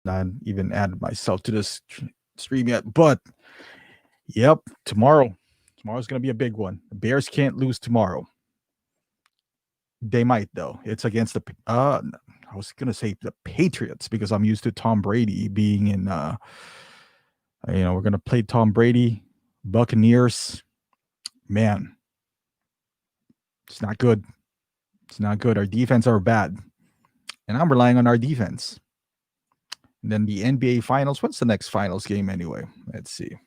Not even added myself to this stream yet, but yep, tomorrow. Tomorrow's gonna be a big one. The Bears can't lose tomorrow. They might though. It's against the I was gonna say the Patriots because I'm used to Tom Brady being in we're gonna play Tom Brady, Buccaneers. Man, it's not good. It's not good. Our defense are bad. And I'm relying on our defense. And then the NBA finals. What's the next finals game anyway? Let's see.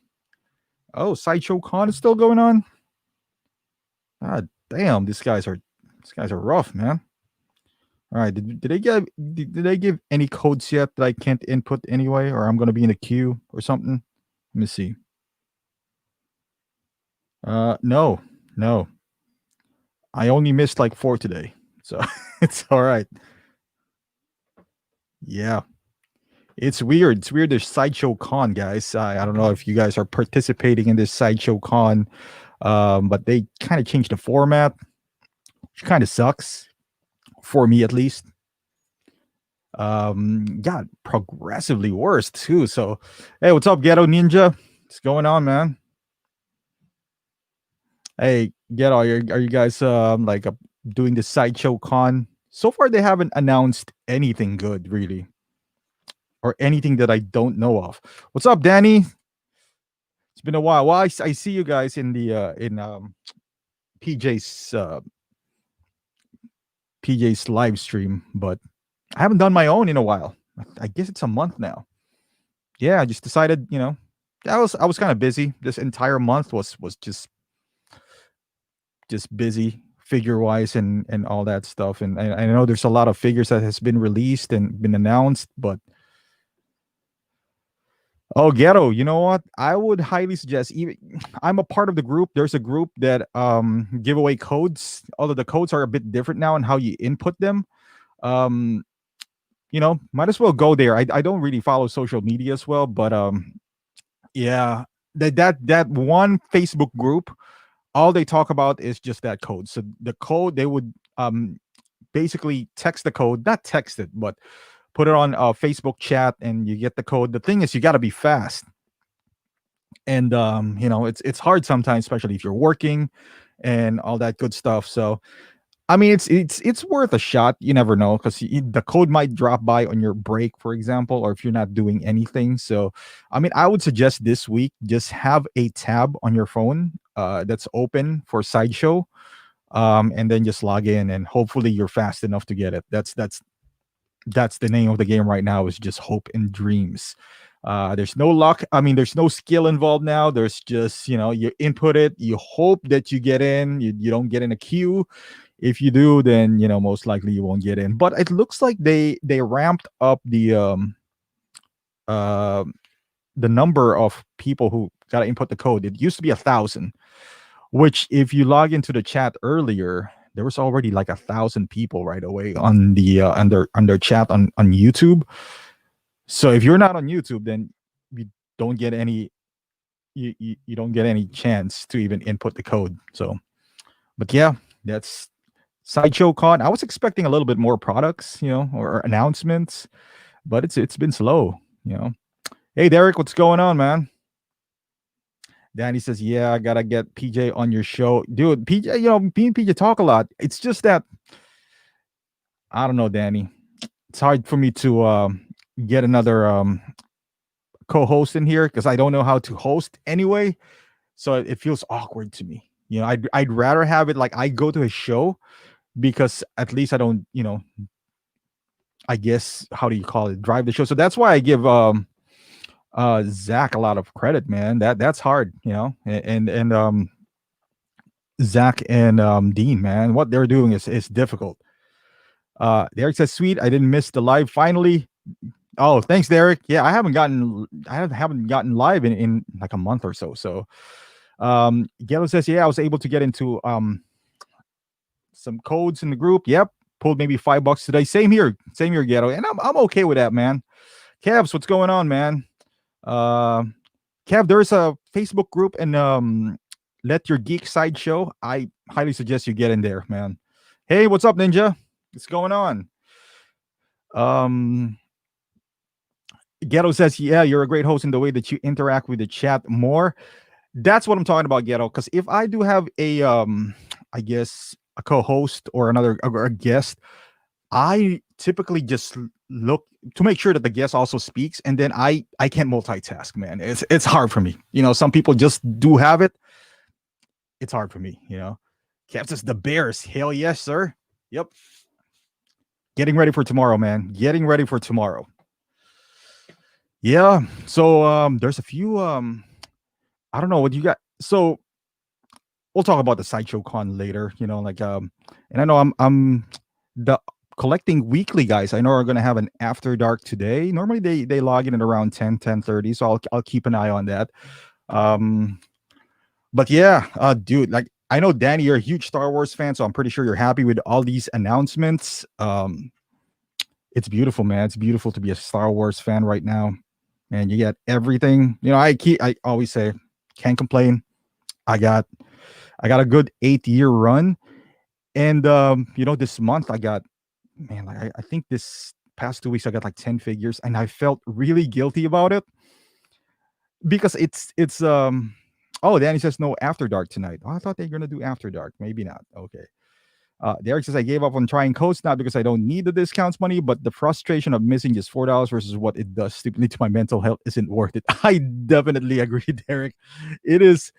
Oh, Sideshow Con is still going on. Ah, damn, these guys are rough, man. All right, did they give any codes yet that I can't input anyway, or I'm gonna be in the queue or something? Let me see. No, no. I only missed like 4 today, so it's all right. Yeah, it's weird. It's weird. There's Sideshow Con, guys. I don't know if you guys are participating in this Sideshow Con, but they kind of changed the format, which kind of sucks for me at least. Got progressively worse too. So, hey, what's up, Ghetto Ninja? What's going on, man? Hey, Ghetto, are you guys doing the Sideshow Con? So far, they haven't announced anything good, really, or anything that I don't know of. What's up, Danny? It's been a while. Well, I see you guys in the PJ's PJ's live stream, but I haven't done my own in a while. I guess it's a month now. Yeah, I just decided, I was kind of busy. This entire month was just busy figure wise and all that stuff. And I know there's a lot of figures that has been released and been announced, but oh, Ghetto, you know what? I would highly suggest even I'm a part of the group. There's a group that give away codes, although the codes are a bit different now and how you input them. Um might as well go there. I don't really follow social media as well, but yeah, that one Facebook group, all they talk about is just that code. So the code they would basically text the code, not text it, but put it on a Facebook chat, and you get the code. The thing is, you got to be fast, and it's hard sometimes, especially if you're working and all that good stuff. So I mean, it's worth a shot. You never know because the code might drop by on your break, for example, or if you're not doing anything. So, I mean, I would suggest this week just have a tab on your phone that's open for Sideshow, and then just log in, and hopefully you're fast enough to get it. That's the name of the game right now, is just hope and dreams. There's no luck. I mean, there's no skill involved now. There's just, you input it, you hope that you get in, you don't get in a queue. If you do, then most likely you won't get in. But it looks like they ramped up uh the number of people who got to input the code. It used to be 1,000, which if you log into the chat earlier, there was already like 1,000 people right away on the under chat on YouTube. So if you're not on YouTube, then you don't get any you don't get any chance to even input the code. So, but yeah, that's Sideshow Con. I was expecting a little bit more products, or announcements, but it's been slow, Hey Derek, what's going on, man? Danny says, "Yeah, I gotta get PJ on your show, dude." PJ, me and PJ talk a lot. It's just that I don't know, Danny. It's hard for me to get another co-host in here because I don't know how to host anyway. So it feels awkward to me. I'd rather have it like I go to his show because at least I don't, I guess how do you call it, drive the show. So that's why I give Zach a lot of credit, man. That's hard, and Zach and Dean, man, what they're doing is difficult. Derek says, "Sweet, I didn't miss the live finally." Oh, thanks, Derek. Yeah, I haven't gotten live in like a month or so. So, Gelo says, "Yeah, I was able to get into some codes in the group. Yep, pulled maybe $5 today. Same here, Ghetto, and I'm okay with that, man. Cavs, what's going on, man? Uh, Cav, there's a Facebook group and Let Your Geek Sideshow. I highly suggest you get in there, man. Hey, what's up, Ninja? What's going on? Um, Ghetto says, "Yeah, you're a great host in the way that you interact with the chat more." That's what I'm talking about, Ghetto. Because if I do have a, I guess a co-host or another or a guest, I typically just look to make sure that the guest also speaks, and then I can't multitask, man. It's hard for me. Some people just do have it. It's hard for me. Kev says the Bears. Hell yes, sir. Yep. Getting ready for tomorrow, man. Getting ready for tomorrow. Yeah. So there's a few I don't know what you got. So we'll talk about the Sideshow Con later, and I know I'm the collecting weekly guys. I know are gonna have an after dark today. Normally they log in at around 10:30, so I'll keep an eye on that. Um but yeah, dude, like I know Danny, you're a huge Star Wars fan, so I'm pretty sure you're happy with all these announcements. It's beautiful, man. It's beautiful to be a Star Wars fan right now. And you get everything. I always say can't complain. I got I got a good 8 year run. And this month I got, man, like I think this past 2 weeks I got like 10 figures, and I felt really guilty about it because it's oh, Danny says no after dark tonight. Oh, I thought they were gonna do after dark. Maybe not. Okay. Derek says I gave up on trying codes not because I don't need the discounts money, but the frustration of missing just $4 versus what it does stupidly to my mental health isn't worth it. I definitely agree, Derek. It is.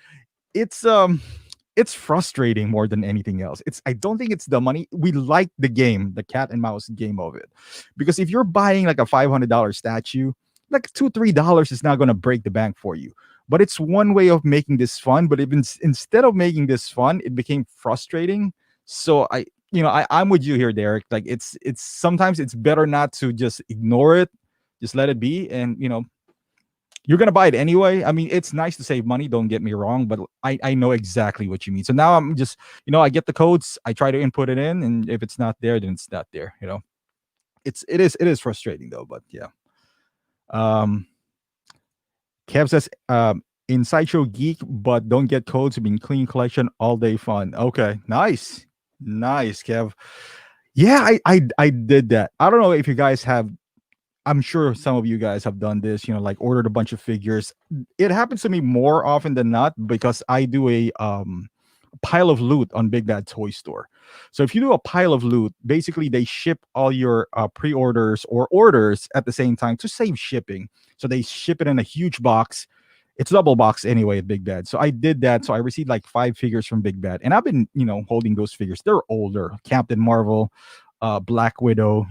It's frustrating more than anything else. I don't think it's the money. We like the game, the cat and mouse game of it. Because if you're buying like a $500 statue, like $2-3 is not going to break the bank for you. But it's one way of making this fun. But even instead of making this fun, it became frustrating. So I'm with you here, Derek. Like it's sometimes it's better not to just ignore it, just let it be, and you're gonna buy it anyway. I mean, it's nice to save money, don't get me wrong, but I know exactly what you mean. So now I'm just, I get the codes, I try to input it in, and if it's not there, then it's not there. It is frustrating though, but yeah. Um Kev says, in Sideshow Geek, but don't get codes, being clean collection all day fun. Okay, nice. Nice, Kev. Yeah, I did that. I don't know if you guys have. I'm sure some of you guys have done this, like ordered a bunch of figures. It happens to me more often than not because I do a pile of loot on Big Bad Toy Store. So if you do a pile of loot, basically they ship all your pre-orders or orders at the same time to save shipping. So they ship it in a huge box. It's double box anyway at Big Bad. So I did that. So I received like 5 figures from Big Bad, and I've been, holding those figures. They're older. Captain Marvel, Black Widow,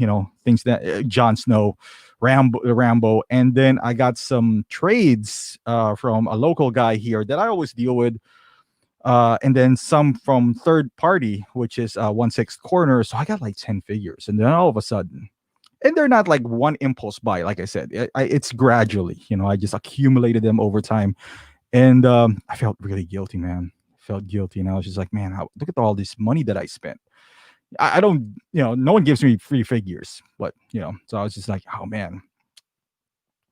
things that Jon Snow, Rambo, and then I got some trades from a local guy here that I always deal with, and then some from third party, which is 1/6 corner. So I got like 10 figures, and then all of a sudden, and they're not like one impulse buy. Like I said, it's gradually, I just accumulated them over time, and I felt really guilty, man. Felt guilty, and I was just like, man, look at all this money that I spent. I don't, no one gives me free figures, but so I was just like, oh man,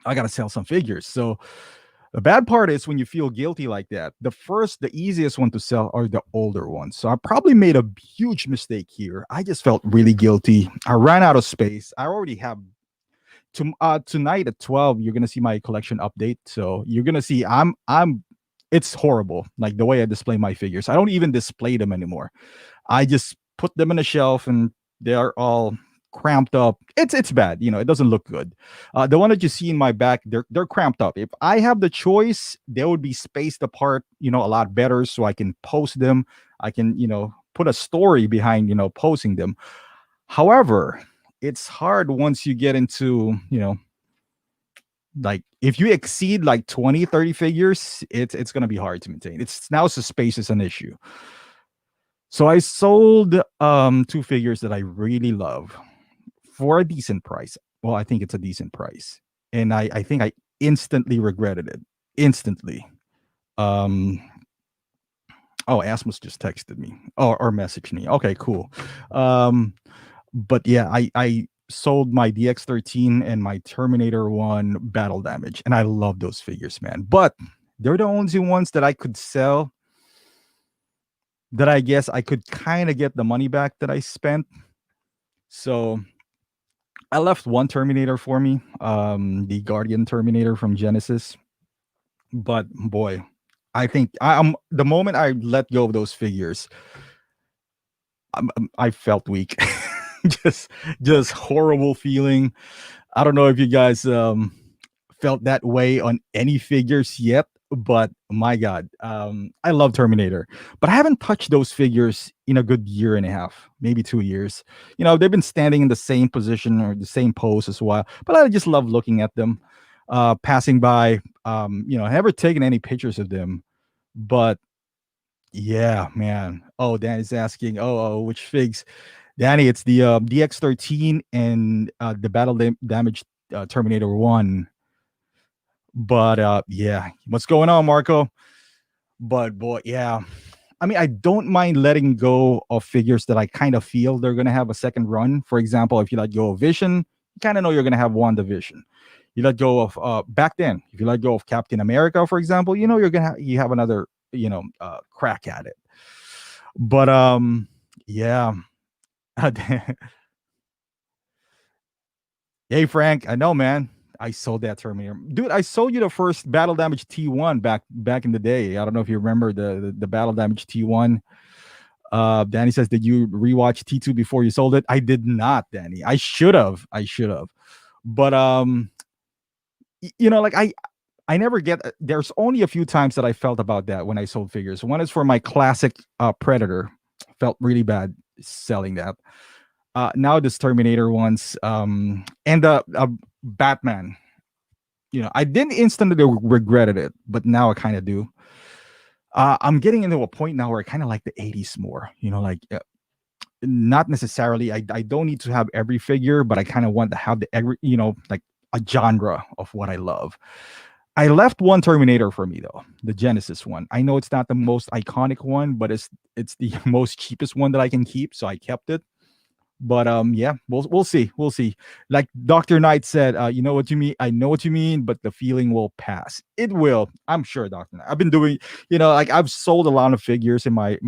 I gotta sell some figures. So the bad part is when you feel guilty like that. The easiest one to sell are the older ones. So I probably made a huge mistake here. I just felt really guilty. I ran out of space. I already have tonight at 12. You're gonna see my collection update. So you're gonna see it's horrible. Like the way I display my figures. I don't even display them anymore. I just put them in a shelf and they are all cramped up. It's bad. It doesn't look good. The one that you see in my back, they're cramped up. If I have the choice, they would be spaced apart, a lot better, so I can post them. I can, put a story behind, posting them. However, it's hard once you get into, like if you exceed like 20, 30 figures, it's gonna be hard to maintain. It's now, so space is an issue. So I sold 2 figures that I really love for a decent price. Well, I think it's a decent price. And I think I instantly regretted it. Instantly. Um oh, Asmus just texted me or messaged me. Okay, cool. But yeah, I sold my DX13 and my Terminator 1 battle damage, and I love those figures, man. But they're the only ones that I could sell that I guess I could kind of get the money back that I spent. So I left one Terminator for me, the Guardian Terminator from Genesis. But boy, I think I'm the moment I let go of those figures, I felt weak. just just horrible feeling. I don't know if you guys felt that way on any figures yet, but my god, I love Terminator, but I haven't touched those figures in a good year and a half, maybe 2 years. You know, they've been standing in the same position or the same pose as well, but I just love looking at them, passing by. You know, I never taken any pictures of them, but yeah, man. Oh, Danny's asking, which figs? Danny, it's the DX13 and the Damage Terminator 1. But yeah, what's going on, Marco? But boy, yeah. I mean, I don't mind letting go of figures that I kind of feel they're gonna have a second run. For example, if you let go of Vision, you kind of know you're gonna have one division. You let go of back then, if you let go of Captain America, for example, you know you have another, crack at it. But yeah. Hey Frank, I know, man. I sold that Terminator, dude. I sold you the first Battle Damage T1 back in the day. I don't know if you remember the Battle Damage T1. Danny says, did you rewatch T2 before you sold it? I did not, Danny. I should have. But like I never get. There's only a few times that I felt about that when I sold figures. One is for my classic Predator. Felt really bad selling that. Now this Terminator ones, and the Batman. You know, I didn't instantly regretted it, but now I kind of do. I'm getting into a point now where I kind of like the 80s more. You know, like not necessarily. I don't need to have every figure, but I kind of want to have the every, like a genre of what I love. I left one Terminator for me though, the Genesis one. I know it's not the most iconic one, but it's the most cheapest one that I can keep, so I kept it. But yeah, we'll see. We'll see. Like Dr. Knight said, you know what you mean? I know what you mean, but the feeling will pass. It will. I'm sure, Dr. Knight. I've been doing, like I've sold a lot of figures in my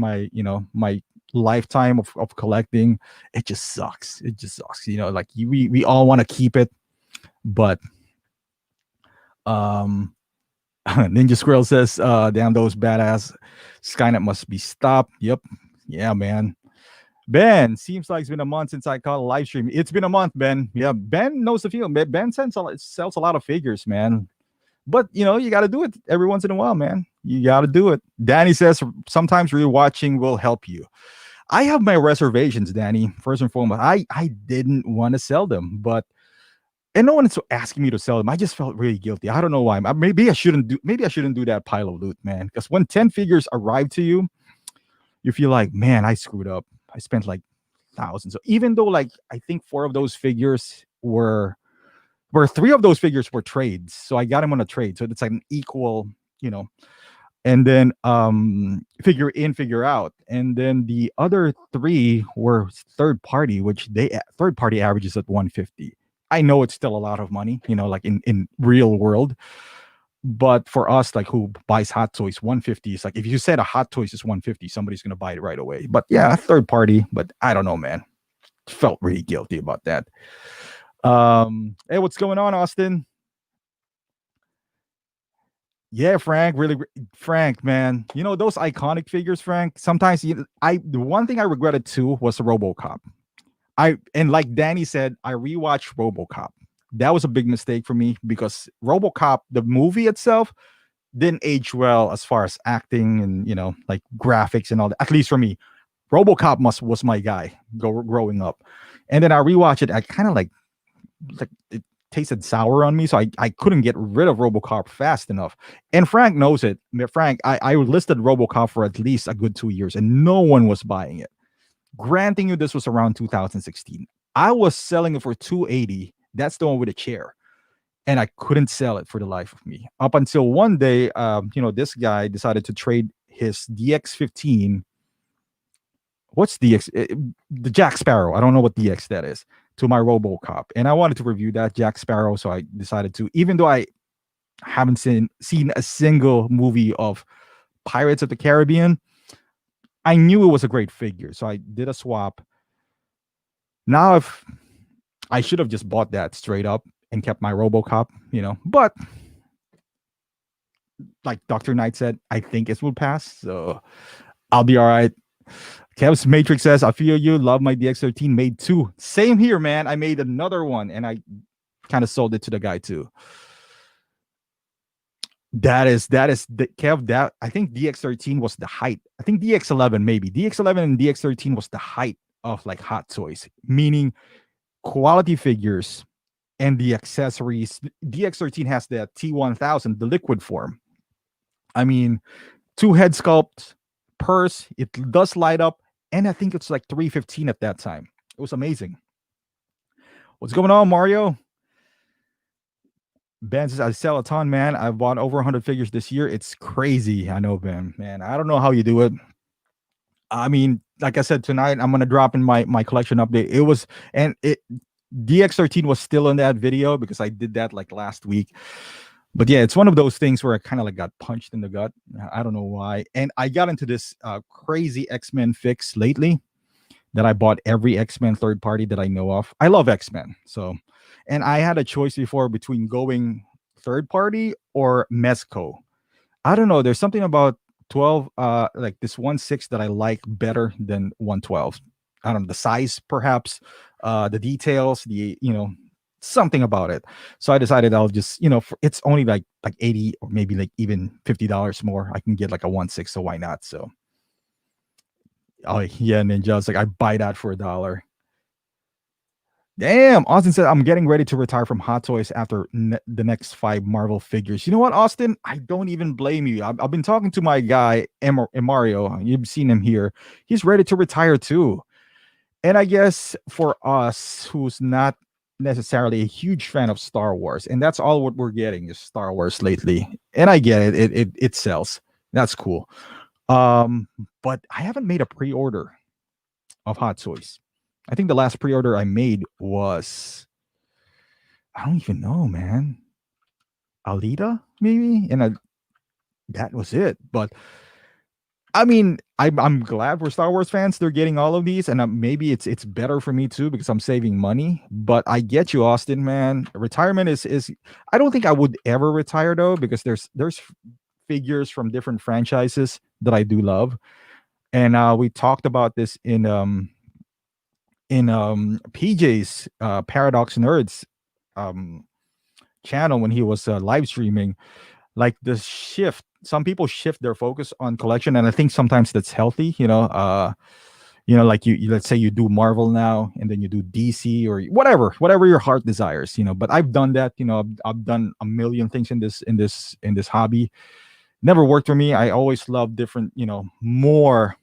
lifetime of collecting. It just sucks. It just sucks. Like we all want to keep it, but Ninja Squirrel says, damn those badass Skynet must be stopped. Yep. Yeah, man. Ben, seems like it's been a month since I caught a live stream. It's been a month, Ben. Yeah, Ben knows the field. Ben sells a lot of figures, man. But you got to do it every once in a while, man. You got to do it. Danny says sometimes rewatching will help you. I have my reservations, Danny. First and foremost, I didn't want to sell them, and no one is asking me to sell them. I just felt really guilty. I don't know why. Maybe I shouldn't do that pile of loot, man. Because when 10 figures arrive to you, you feel like, man, I screwed up. I spent like thousands. So even though like I think four of those figures were three of those figures were trades. So I got them on a trade. So it's like an equal, and then figure in, figure out. And then the other three were third party, which third party averages at 150. I know it's still a lot of money, like in real world. But for us, like who buys Hot Toys, 150 is like if you said a Hot Toys is 150, somebody's gonna buy it right away. But yeah, third party. But I don't know, man. Felt really guilty about that. Hey, what's going on, Austin? Yeah, Frank, really, Frank, man. Those iconic figures, Frank. Sometimes the one thing I regretted too was the Robocop. And like Danny said, I rewatched Robocop. That was a big mistake for me because Robocop, the movie itself, didn't age well as far as acting and like graphics and all that. At least for me, RoboCop was my guy growing up, and then I rewatched it. I kind of like it tasted sour on me, so I couldn't get rid of RoboCop fast enough. And Frank knows it. Frank, I listed RoboCop for at least a good 2 years, and no one was buying it. Granting you, this was around 2016. I was selling it for 280. That's the one with a chair. And I couldn't sell it for the life of me. Up until one day, this guy decided to trade his DX15. What's DX? The Jack Sparrow. I don't know what DX that is. To my RoboCop. And I wanted to review that Jack Sparrow. So I decided to, even though I haven't seen a single movie of Pirates of the Caribbean, I knew it was a great figure. So I did a swap. Now I should have just bought that straight up and kept my Robocop, But like Dr. Knight said, I think it will pass, so I'll be all right. Kev's Matrix says, I feel you. Love my DX13. Made two. Same here, man. I made another one and I kind of sold it to the guy too. That is the Kev. That I think DX13 was the height. I think DX11 maybe. DX11 and DX13 was the height of like Hot Toys, meaning quality figures and the accessories. DX13 has the T1000, the liquid form. I mean, 2 head sculpts, purse. It does light up, and I think it's like 315 at that time. It was amazing. What's going on, Mario? Ben says, I sell a ton, man. I've bought over 100 figures this year. It's crazy. I know, Ben. Man, I don't know how you do it. I mean, like I said, tonight I'm gonna drop in my collection update. It was, and it DX13 was still in that video because I did that like last week. But yeah, it's one of those things where I kind of like got punched in the gut. I don't know why. And I got into this crazy X-Men fix lately that I bought every X-Men third party that I know of. I love X-Men. So, and I had a choice before between going third party or Mezco. I don't know. There's something about 12, like this 1/6 that I like better than 112. I don't know, the size, perhaps, the details, something about it. So I decided I'll just, it's only like 80 or maybe like even $50 more. I can get like a 1/6, so why not? So oh yeah, Ninja's like, I buy that for $1. Damn, Austin said, I'm getting ready to retire from Hot Toys after the next 5 Marvel figures. You know what, Austin? I don't even blame you. I've been talking to my guy, Mario. You've seen him here. He's ready to retire too. And I guess for us, who's not necessarily a huge fan of Star Wars, and that's all what we're getting is Star Wars lately. And I get it. It sells. That's cool. But I haven't made a pre-order of Hot Toys. I think the last pre-order I made was, I don't even know, man. Alita, maybe? And that was it. But I mean, I'm glad we're Star Wars fans. They're getting all of these, and maybe it's better for me too because I'm saving money. But I get you, Austin, man. Retirement is. I don't think I would ever retire though because there's figures from different franchises that I do love, and we talked about this in PJ's Paradox Nerds channel when he was live streaming. Like the shift, some people shift their focus on collection, and I think sometimes that's healthy. Like you let's say you do Marvel now, and then you do DC or whatever your heart desires. But I've done that. I've done a million things in this hobby. Never worked for me. I always love different. More.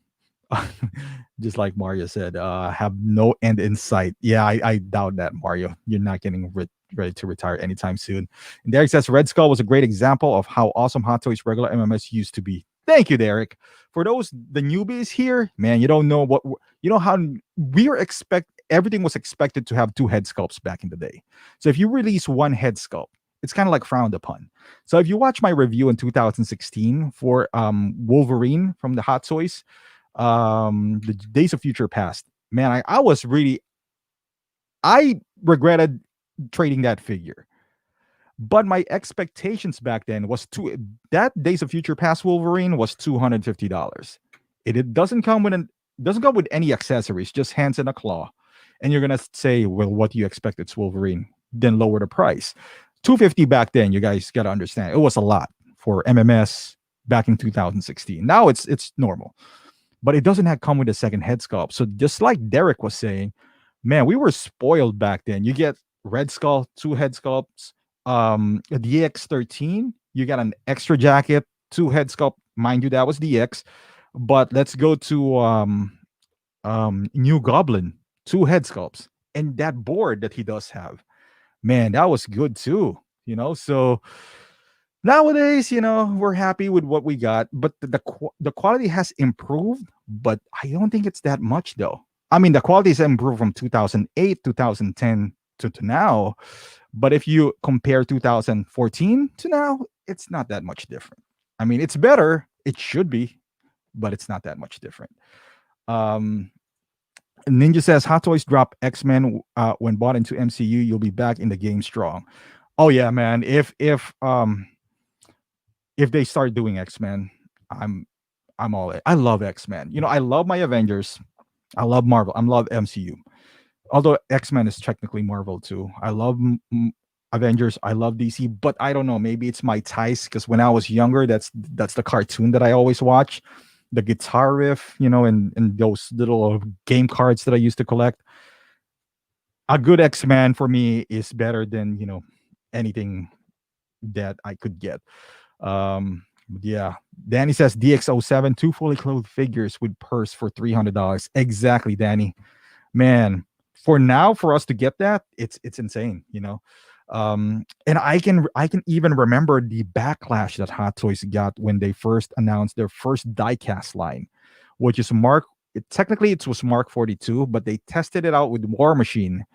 Just like Mario said, have no end in sight. Yeah, I doubt that, Mario. You're not getting ready to retire anytime soon. And Derek says Red Skull was a great example of how awesome Hot Toys regular MMS used to be. Thank you, Derek. For the newbies here, man, you don't know how everything was expected to have 2 head sculpts back in the day. So if you release 1 head sculpt, it's kind of like frowned upon. So if you watch my review in 2016 for Wolverine from the Hot Toys, the Days of Future Past, man, I regretted trading that figure, but my expectations back then was that Days of Future Past Wolverine was $250. It doesn't come with any accessories, just hands and a claw. And you're gonna say, well, what do you expect? It's Wolverine. Then lower the price. $250 back then, you guys gotta understand, it was a lot for MMS back in 2016. Now it's normal. But it doesn't come with a second head sculpt. So just like Derek was saying, man, we were spoiled back then. You get Red Skull, 2 head sculpts. A DX13, you got an extra jacket, 2 head sculpt. Mind you, that was DX. But let's go to New Goblin, 2 head sculpts. And that board that he does have, man, that was good too. So nowadays, we're happy with what we got, but the quality has improved, but I don't think it's that much though. I mean, the quality has improved from 2008, 2010 to now, but if you compare 2014 to now, it's not that much different. I mean, it's better. It should be, but it's not that much different. Ninja says Hot Toys drop X-Men when bought into MCU. You'll be back in the game strong. Oh yeah, man. If they start doing X-Men, I'm I'm all in. I love X-Men. I love my Avengers. I love Marvel. I love MCU. Although X-Men is technically Marvel too. I love Avengers. I love DC, but I don't know. Maybe it's my taste because when I was younger, that's the cartoon that I always watch. The guitar riff, and those little game cards that I used to collect. A good X-Men for me is better than anything that I could get. Yeah. Danny says DX07, two fully clothed figures with purse for $300. Exactly, Danny. Man, for now, for us to get that, it's insane, and I can even remember the backlash that Hot Toys got when they first announced their first diecast line, which is technically it was Mark 42, but they tested it out with War Machine,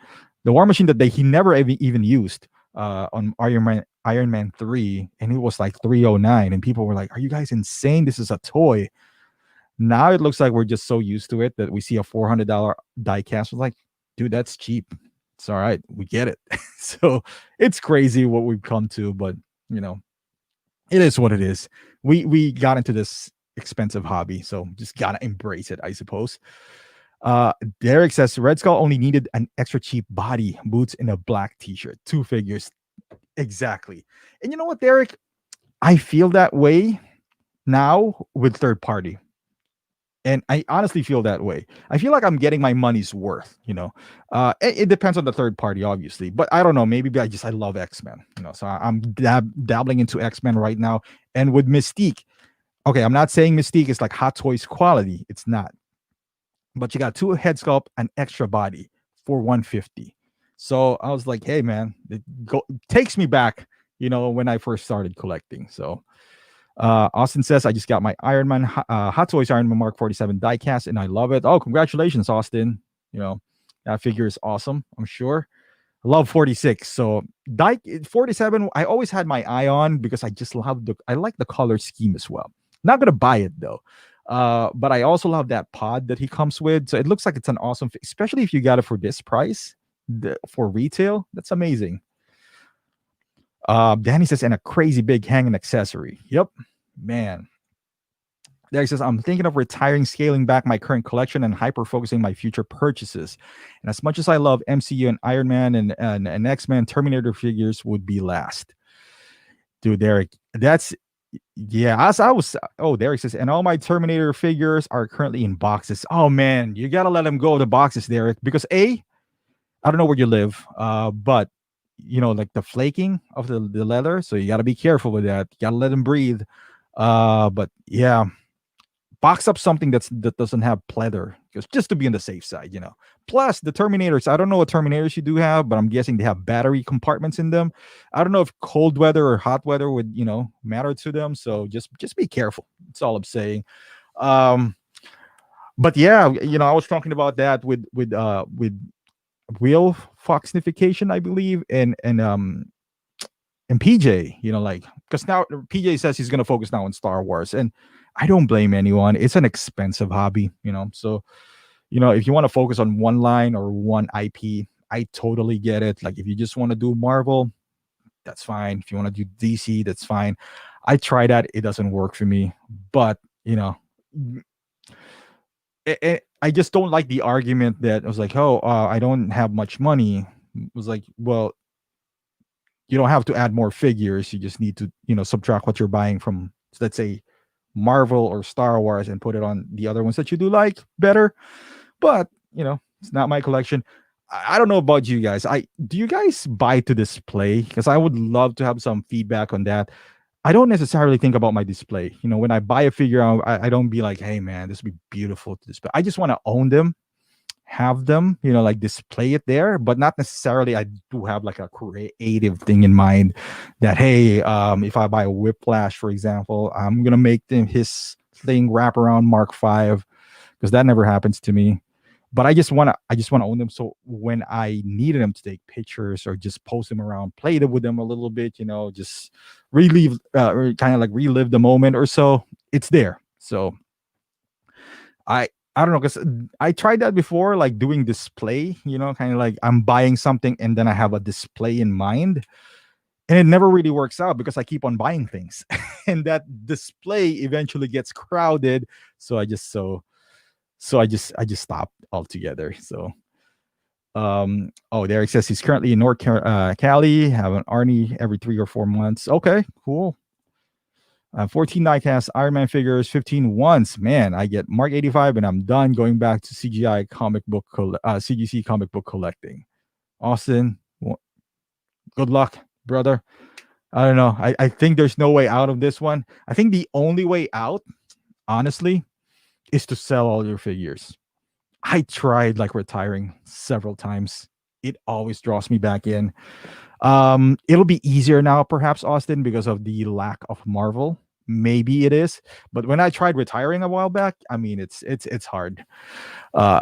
the War Machine that he never even used on Iron Man 3, and it was like 309, and people were like, are you guys insane? This is a toy. Now it looks like we're just so used to it that we see a $400 die cast. We're like, dude, that's cheap. It's all right. We get it. So it's crazy what we've come to, but it is what it is. We got into this expensive hobby, so just gotta embrace it, I suppose. Derek says Red Skull only needed an extra cheap body, boots, and a black t-shirt. Two figures. Exactly. And you know what, Derek? I feel that way now with third party. And I honestly feel that way. I feel like I'm getting my money's worth. It depends on the third party, obviously, but I don't know. Maybe I love X-Men, so I'm dabbling into X-Men right now. And with Mystique, okay, I'm not saying Mystique is like Hot Toys quality. It's not. But you got two head sculpt and extra body for 150. So I was like, hey man, takes me back, when I first started collecting. So Austin says, I just got my Iron Man, Hot Toys Iron Man Mark 47 diecast, and I love it. Oh, congratulations, Austin. That figure is awesome, I'm sure. I love 46. So 47, I always had my eye on because I like the color scheme as well. Not gonna buy it though. But I also love that pod that he comes with. So it looks like it's an awesome, especially if you got it for this price for retail. That's amazing. Danny says, and a crazy big hanging accessory. Yep, man. There he says, I'm thinking of retiring, scaling back my current collection, and hyper focusing my future purchases. And as much as I love MCU and Iron Man and X-Men, Terminator figures would be last. Dude, Derek, as I was. Oh, Derek says, and all my Terminator figures are currently in boxes. Oh man, you gotta let them go of the boxes, Derek, because I don't know where you live, but like the flaking of the leather, so you got to be careful with that. You got to let them breathe. But yeah, box up something that doesn't have pleather, just to be on the safe side. Plus the Terminators, I don't know what Terminators you do have, but I'm guessing they have battery compartments in them. I don't know if cold weather or hot weather would matter to them, so just be careful. That's all I'm saying. But yeah, I was talking about that with real Foxnification, I believe, and PJ, like, because now PJ says he's gonna focus now on Star Wars, and I don't blame anyone. It's an expensive hobby, so if you want to focus on one line or one IP, I totally get it. Like if you just want to do Marvel, that's fine. If you want to do DC, that's fine. I try that, it doesn't work for me, but I just don't like the argument that was like, oh, I don't have much money. It was like, well, you don't have to add more figures. You just need to, subtract what you're buying from, let's say, Marvel or Star Wars and put it on the other ones that you do like better. But, it's not my collection. I don't know about you guys. Do you guys buy to display? Because I would love to have some feedback on that. I don't necessarily think about my display. When I buy a figure, I don't be like, hey man, this would be beautiful to display. I just want to own them, have them, like display it there, but not necessarily I do have like a creative thing in mind that, hey, if I buy a Whiplash, for example, I'm going to make his thing wrap around Mark V, because that never happens to me. But I just want to own them, so when I needed them to take pictures or just post them around, play with them a little bit, just relive, kind of like relive the moment or so, it's there. So I I don't know, because I tried that before, like doing display, kind of like I'm buying something and then I have a display in mind. And it never really works out because I keep on buying things. And that display eventually gets crowded. So I just stopped altogether. So Derek says he's currently in Cali, have an Arnie every 3 or 4 months. Okay, cool. 14 diecast Iron Man figures, 15 once. Man, I get Mark 85 and I'm done going back to CGC comic book collecting. Austin, good luck, brother. I don't know. I think there's no way out of this one. I think the only way out, honestly, is to sell all your figures. I tried like retiring several times. It always draws me back in. It'll be easier now, perhaps, Austin, because of the lack of Marvel. Maybe it is, but when I tried retiring a while back, I mean, it's hard.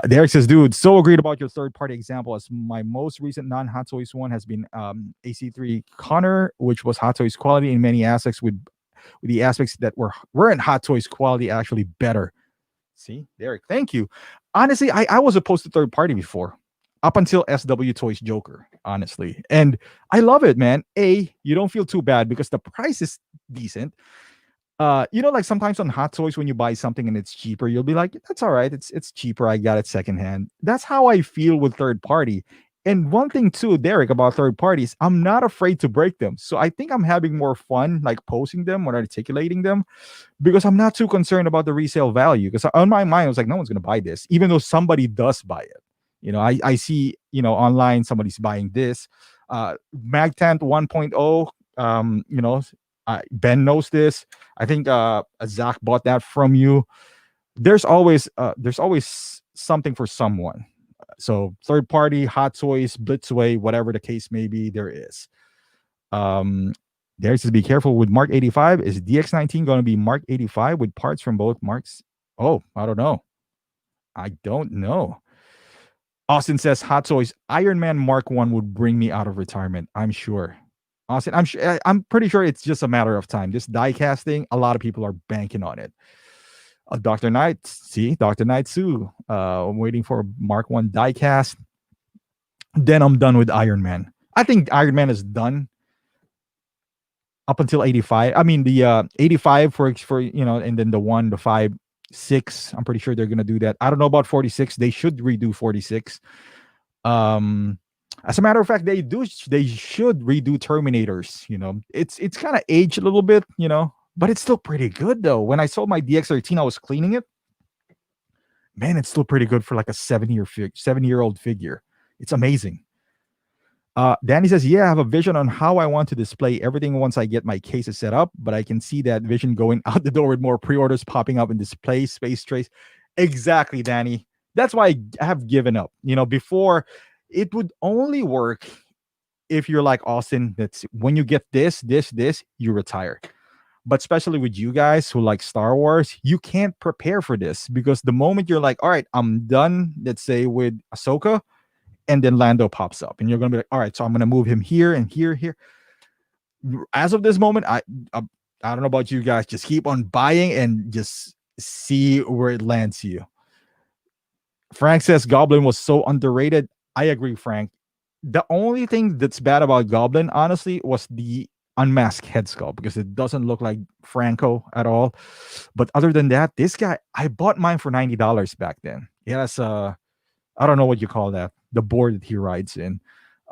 Derek says, "Dude, so agreed about your third party example. As my most recent non Hot Toys one has been AC3 Connor, which was Hot Toys quality in many aspects, with the aspects that weren't Hot Toys quality actually better." See, Derek, thank you. Honestly, I was opposed to third party before, up until SW Toys Joker, honestly. And I love it, man. You don't feel too bad because the price is decent. Like sometimes on Hot Toys when you buy something and it's cheaper, you'll be like, that's all right. It's cheaper. I got it secondhand. That's how I feel with third party. And one thing too, Derek, about third parties, I'm not afraid to break them. So I think I'm having more fun like posting them or articulating them because I'm not too concerned about the resale value. Because on my mind, I was like, no one's gonna buy this, even though somebody does buy it. I see, online somebody's buying this. Magtant 1.0, Ben knows this. I think Zach bought that from you. There's always something for someone. So third party, Hot Toys, Blitzway, whatever the case may be, there is. There's to be careful with Mark 85. Is DX19 going to be Mark 85 with parts from both Marks? Oh, I don't know. Austin says Hot Toys Iron Man Mark 1 would bring me out of retirement. I'm sure. Austin, I'm pretty sure it's just a matter of time. This die casting, a lot of people are banking on it. Dr. Knight, Dr. Knight Sue. I'm waiting for Mark 1 die cast. Then I'm done with Iron Man. I think Iron Man is done up until 85. I mean the 85 for and then the 5, 6. I'm pretty sure they're gonna do that. I don't know about 46. They should redo 46. As a matter of fact, they should redo Terminators. It's kind of aged a little bit, but it's still pretty good though. When I sold my DX13, I was cleaning it. Man, it's still pretty good for like a 7-year-old figure. It's amazing. Danny says, yeah, I have a vision on how I want to display everything once I get my cases set up, but I can see that vision going out the door with more pre-orders popping up in display space trays. Exactly, Danny. That's why I have given up. Before it would only work if you're like Austin. That's when you get this, you retire. But especially with you guys who like Star Wars, you can't prepare for this because the moment you're like, all right, I'm done, let's say with Ahsoka, and then Lando pops up, and you're gonna be like, all right, so I'm gonna move him here and here. As of this moment, I don't know about you guys, just keep on buying and just see where it lands you. Frank says Goblin was so underrated. I agree, Frank. The only thing that's bad about Goblin, honestly, was the unmasked head sculpt because it doesn't look like Franco at all. But other than that, this guy, I bought mine for $90 back then. Yes, I don't know what you call that. The board that he rides in.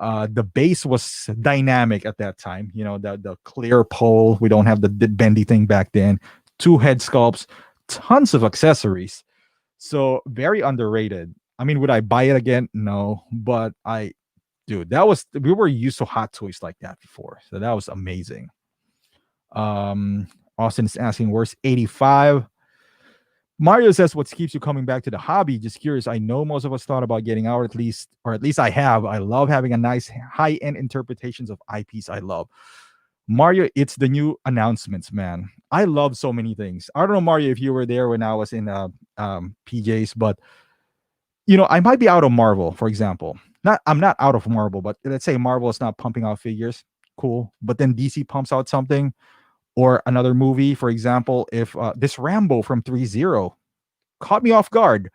The base was dynamic at that time. The clear pole. We don't have the bendy thing back then. 2 head sculpts, tons of accessories. So very underrated. I mean, would I buy it again? No, but we were used to Hot Toys like that before. So that was amazing. Austin is asking, where's 85? Mario says, what keeps you coming back to the hobby? Just curious. I know most of us thought about getting out, at least I have. I love having a nice high-end interpretations of IPs I love. Mario, it's the new announcements, man. I love so many things. I don't know, Mario, if you were there when I was in PJs, but I might be out of Marvel, for example. I'm not out of Marvel, but let's say Marvel is not pumping out figures. Cool. But then DC pumps out something. Or another movie, for example, if this Rambo from 3-0 caught me off guard.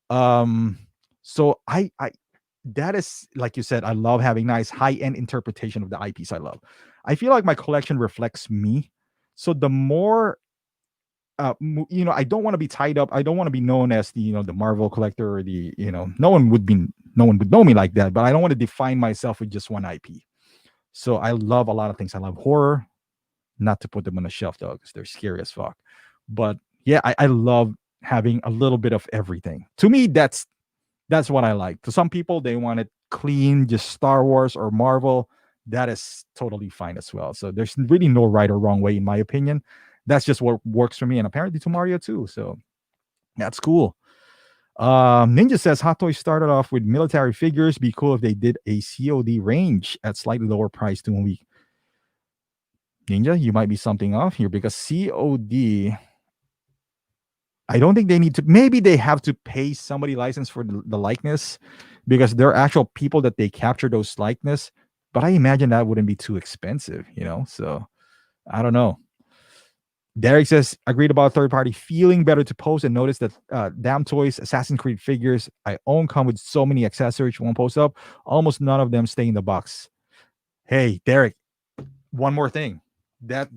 So I that is like you said, I love having nice high-end interpretation of the IPs I love. I feel like my collection reflects me. So the more I don't want to be tied up. I don't want to be known as the Marvel collector or no one would know me like that, but I don't want to define myself with just one IP. So I love a lot of things. I love horror, not to put them on the shelf though, because they're scary as fuck. But yeah, I love having a little bit of everything. To me, that's what I like. To some people, they want it clean, just Star Wars or Marvel. That is totally fine as well. So there's really no right or wrong way, in my opinion. That's just what works for me, and apparently to Mario too. So that's cool. Ninja says Hot Toys started off with military figures. Be cool if they did a COD range at slightly lower price to 1 week. Ninja, you might be something off here because COD. I don't think they need to. Maybe they have to pay somebody license for the likeness because there are actual people that they capture those likeness. But I imagine that wouldn't be too expensive. So I don't know. Derek says, agreed about third party feeling better to post and notice that Damn Toys Assassin's Creed figures I own come with so many accessories. One post up, almost none of them stay in the box. Hey, Derek, one more thing. That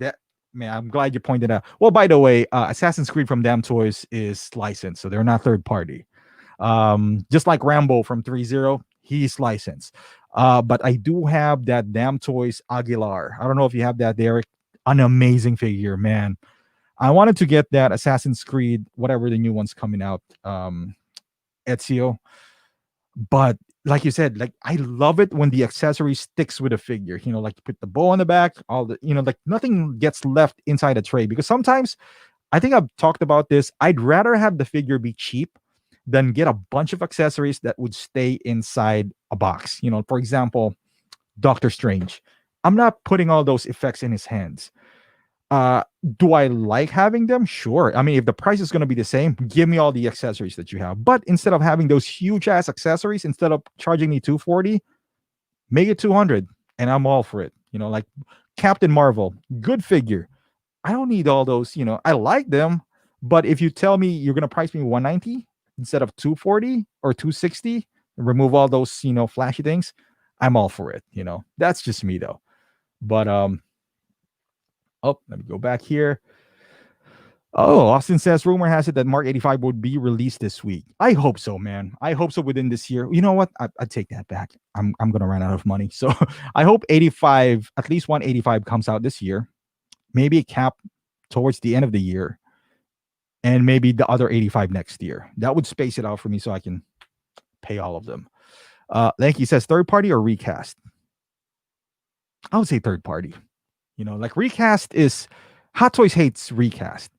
man, I'm glad you pointed out. Well, by the way, Assassin's Creed from Damn Toys is licensed, so they're not third party. Just like Rambo from 3.0, he's licensed. But I do have that Damn Toys Aguilar. I don't know if you have that, Derek. An amazing figure, man. I wanted to get that Assassin's Creed, whatever the new one's coming out, Ezio. But like you said, like I love it when the accessory sticks with a figure. Like you put the bow on the back, all the, like nothing gets left inside a tray. Because sometimes, I think I've talked about this. I'd rather have the figure be cheap than get a bunch of accessories that would stay inside a box. For example, Doctor Strange. I'm not putting all those effects in his hands. Do I like having them? Sure. I mean, if the price is going to be the same, give me all the accessories that you have. But instead of having those huge ass accessories, instead of charging me 240, make it 200 and I'm all for it. Like Captain Marvel, good figure. I don't need all those, I like them, but if you tell me you're going to price me 190 instead of 240 or 260, and remove all those, flashy things, I'm all for it. That's just me though. But let me go back here. Oh, Austin says rumor has it that Mark 85 would be released this week. I hope so, man. I hope so within this year. You know what? I take that back. I'm gonna run out of money. So I hope 85, at least 185 comes out this year. Maybe a cap towards the end of the year. And maybe the other 85 next year. That would space it out for me so I can pay all of them. Lanky says third party or recast? I would say third party. Like recast is Hot Toys hates recast.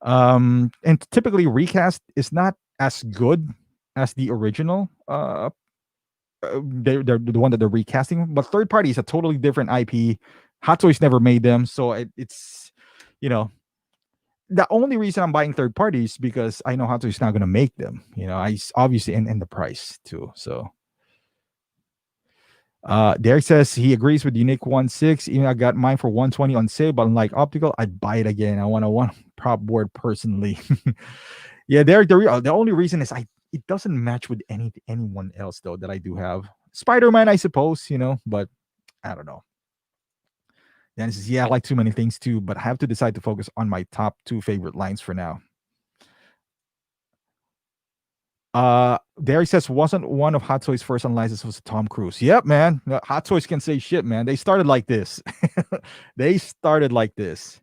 And typically recast is not as good as the original. They're the one that they're recasting, but third party is a totally different IP. Hot Toys never made them, so it's the only reason I'm buying third parties because I know Hot Toys not going to make them. I obviously and the price too. So Derek says he agrees with Unique 1.6. Even I got mine for 120 on sale, but unlike optical, I'd buy it again. I want a one prop board personally. Yeah, Derek, the only reason is it doesn't match with anyone else though that I do have. Spider-Man, I suppose, but I don't know. Then he says, yeah, I like too many things too, but I have to decide to focus on my top 2 favorite lines for now. Derek says wasn't one of Hot Toys' first unlicensed was Tom Cruise. Yep, man. Hot Toys can say shit, man. They started like this. They started like this.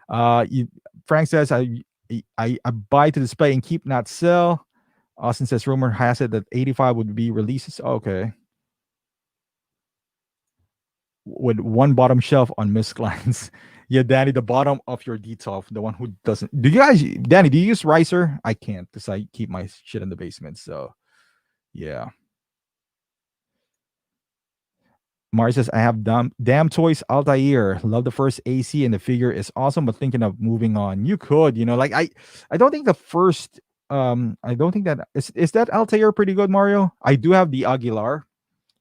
Frank says I buy to display and keep, not sell. Austin says rumor has it that 85 would be releases. Okay. With one bottom shelf on misclines. Yeah, Danny, the bottom of your detail, the one who doesn't. Danny, do you use Ricer? I can't because I keep my shit in the basement. So, yeah. Mari says, I have Damn Toys Altair. Love the first AC and the figure is awesome, but thinking of moving on. You could, like I don't think the first, I don't think that, is that Altair pretty good, Mario? I do have the Aguilar.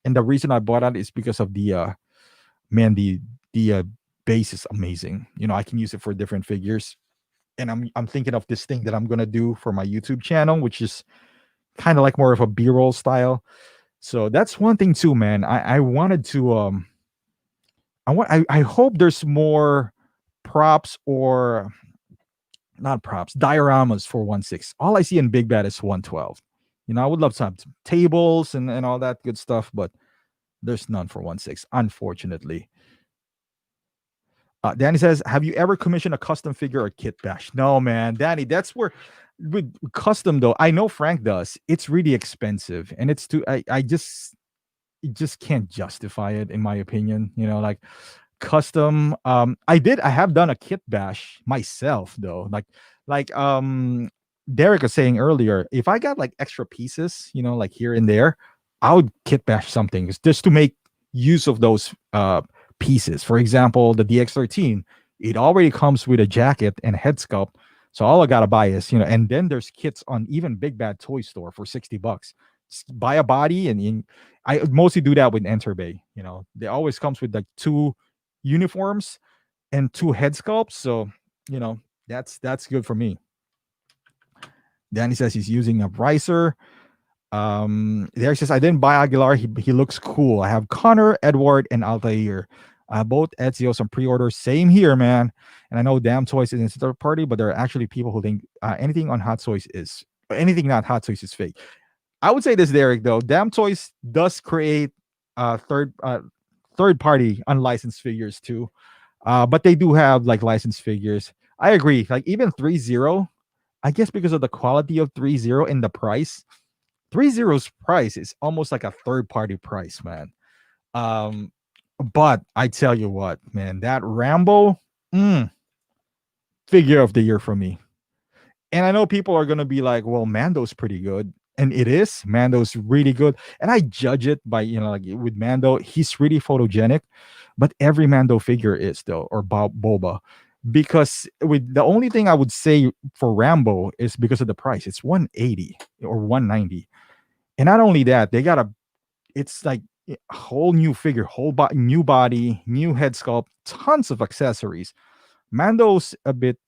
And the reason I bought it is because of the, the base is amazing. I can use it for different figures. and I'm thinking of this thing that I'm gonna do for my YouTube channel, which is kind of like more of a B-roll style. So that's one thing too, man. I wanted to I hope there's more props, or not props, dioramas for 1/6. All I see in Big Bad is 112. I would love to have some tables and all that good stuff, but there's none for 1/6, unfortunately. Danny says, "Have you ever commissioned a custom figure or kit bash?" No, man, Danny. That's where with custom though. I know Frank does. It's really expensive, and it's too. I just can't justify it, in my opinion. Like custom. I have done a kit bash myself though. Like Derek was saying earlier, if I got like extra pieces, like here and there, I would kit bash something just to make use of those pieces. For example, the DX13, it already comes with a jacket and a head sculpt. So all I gotta buy is, and then there's kits on even Big Bad Toy Store for $60. Just buy a body, and I mostly do that with Enter Bay. They always comes with like 2 uniforms and 2 head sculpts. So, that's good for me. Danny says he's using a Riser. There says, I didn't buy Aguilar. He looks cool. I have Connor, Edward, and Altair. Both Ezio some pre-orders. Same here, man. And I know Damn Toys is a third party, but there are actually people who think anything on Hot Toys is anything not Hot Toys is fake. I would say this, Derek, though. Damn Toys does create third party unlicensed figures too. But they do have like licensed figures. I agree. Like even 3-0, I guess because of the quality of 3-0 and the price. 3-0's price is almost like a third party price, man. But I tell you what, man, that Rambo figure of the year for me. And I know people are gonna be like, well, Mando's pretty good. And it is. Mando's really good. And I judge it by, like with Mando, he's really photogenic. But every Mando figure is though, or Boba. Because with the only thing I would say for Rambo is because of the price. It's 180 or 190. And not only that, it's like a whole new figure, new body, new head sculpt, tons of accessories. Mando's a bit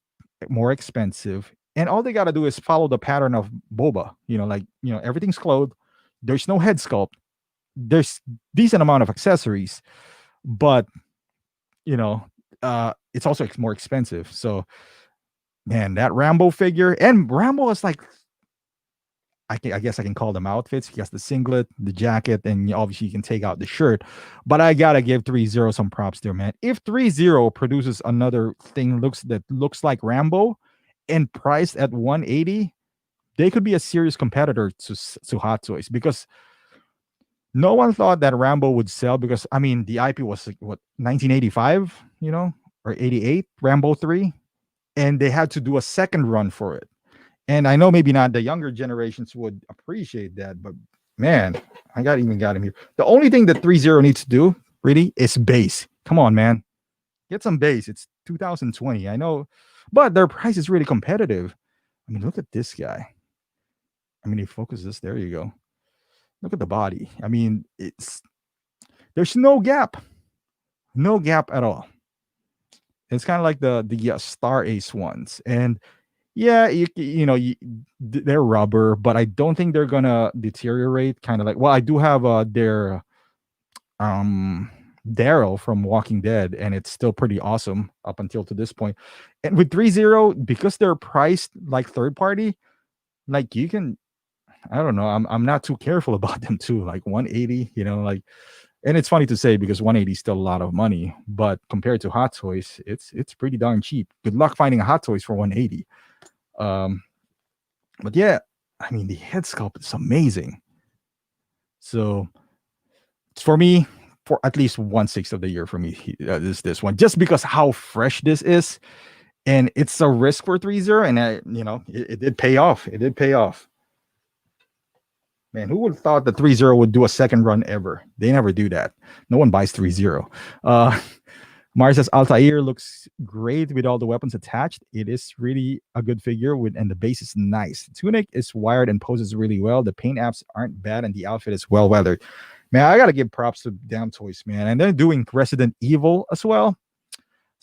more expensive, and all they got to do is follow the pattern of Boba. Everything's clothed. There's no head sculpt. There's decent amount of accessories, but it's also more expensive. So, man, that Rambo figure, and Rambo is like, I guess I can call them outfits. He has the singlet, the jacket, and obviously you can take out the shirt. But I gotta give 3-0 some props there, man. If 3-0 produces another thing that looks like Rambo and priced at 180, they could be a serious competitor to Hot Toys, because no one thought that Rambo would sell, because I mean the IP was like, what, 1985, or 88, Rambo 3, and they had to do a second run for it. And I know maybe not the younger generations would appreciate that, but man, I got him here. The only thing that 3-0 needs to do really is base. Come on, man. Get some base. It's 2020. I know, but their price is really competitive. I mean, look at this guy. I mean, he focuses. There you go. Look at the body. I mean, there's no gap. No gap at all. It's kind of like the Star Ace ones. And yeah, they're rubber, but I don't think they're gonna deteriorate. Kind of like, well, I do have their Daryl from Walking Dead, and it's still pretty awesome up until to this point. And with 3-0, because they're priced like third party, like you can, I don't know, I'm not too careful about them too. Like 180, and it's funny to say because 180 is still a lot of money, but compared to Hot Toys, it's pretty darn cheap. Good luck finding a Hot Toys for 180. But yeah, I mean the head sculpt is amazing. So for me, for at least 1/6 of the year for me, is this one, just because how fresh this is, and it's a risk for 3-0, and it did pay off. It did pay off. Man, who would have thought that 3-0 would do a second run ever? They never do that. No one buys 3-0. Mars says Altair looks great with all the weapons attached. It is really a good figure and the base is nice. The tunic is wired and poses really well. The paint apps aren't bad and the outfit is well weathered. Man, I gotta give props to Damn Toys, man. And they're doing Resident Evil as well.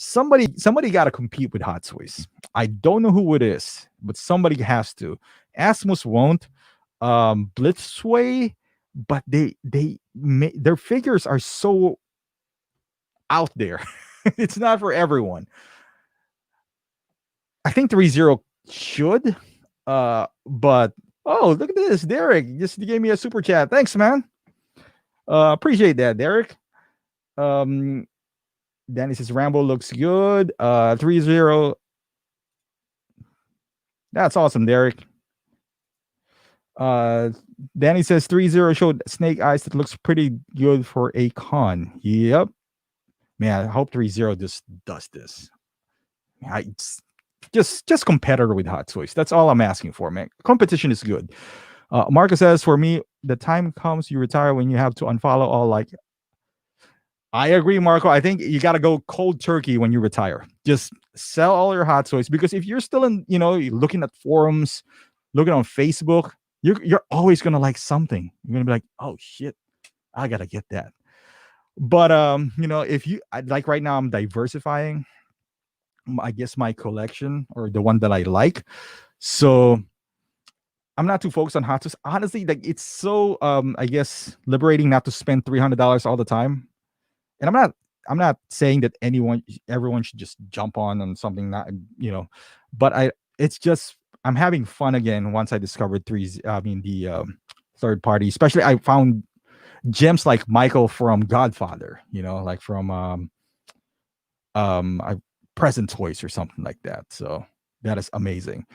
somebody got to compete with Hot Toys. I don't know who it is, but somebody has to. Asmus won't. Blitzway, but their figures are so out there. It's not for everyone. I think 3-0 should. But oh, look at this. Derek just gave me a super chat. Thanks, man. Appreciate that, Derek. Danny says Rambo looks good. 3-0. That's awesome, Derek. Danny says 3-0 showed Snake Eyes that looks pretty good for a con. Yep. Man, I hope 3-0 just does this. Just competitor with Hot Toys. That's all I'm asking for, man. Competition is good. Marcus says, for me, the time comes you retire when you have to unfollow all like. I agree, Marco. I think you got to go cold turkey when you retire. Just sell all your Hot Toys, because if you're still in, looking at forums, looking on Facebook, you're always gonna like something. You're gonna be like, oh shit, I gotta get that. But if you like right now, I'm diversifying, I guess, my collection, or the one that I like. So I'm not too focused on Hot Toys. Honestly, like, it's so I guess liberating not to spend $300 all the time. And I'm not saying that everyone should just jump on something, not, but it's just, I'm having fun again once I discovered the third party. Especially, I found gems like Michael from Godfather, like from Present Toys or something like that. So that is amazing.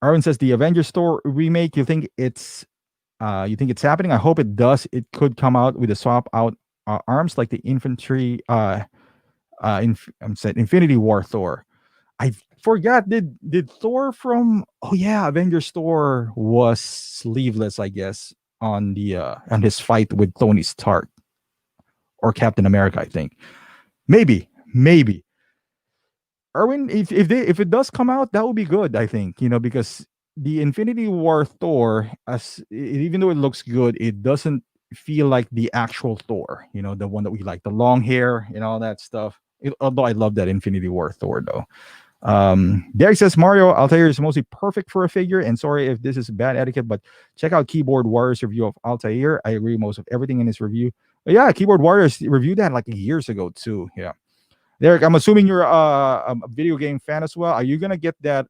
Arvin says the Avengers store remake. You think it's happening? I hope it does. It could come out with a swap out arms like the infantry. Infinity War Thor. I forgot. Did Thor from? Oh yeah, Avengers Thor was sleeveless, I guess, on his fight with Tony Stark or Captain America. I think maybe. Erwin, if it does come out, that would be good. I think, because the Infinity War Thor, even though it looks good, it doesn't feel like the actual Thor. The one that we like, the long hair and all that stuff. Although I love that Infinity War Thor though. Derek says Mario Altair is mostly perfect for a figure, and sorry if this is bad etiquette, but check out Keyboard Warriors review of Altair. I agree most of everything in his review. But yeah, Keyboard Warriors reviewed that like years ago too. Yeah. Derek, I'm assuming you're a video game fan as well. Are you gonna get that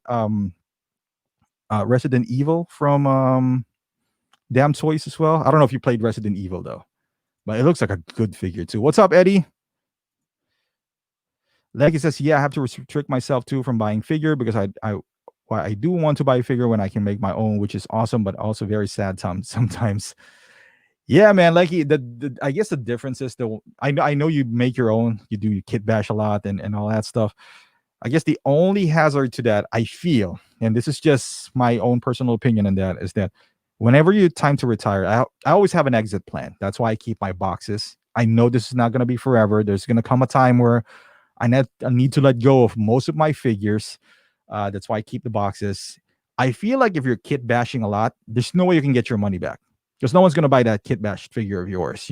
Resident Evil from Damn Toys as well? I don't know if you played Resident Evil though, but it looks like a good figure too. What's up, Eddie? Leggy says, yeah, I have to restrict myself too from buying figure, because I do want to buy a figure when I can make my own, which is awesome, but also very sad sometimes. Yeah, man. Like, I guess the difference is I know you make your own, you do kit bash a lot and all that stuff. I guess the only hazard to that, I feel, and this is just my own personal opinion on that, is that whenever you time to retire, I always have an exit plan. That's why I keep my boxes. I know this is not going to be forever. There's going to come a time where I need to let go of most of my figures. That's why I keep the boxes. I feel like if you're kit bashing a lot, there's no way you can get your money back, because no one's going to buy that kit bash figure of yours,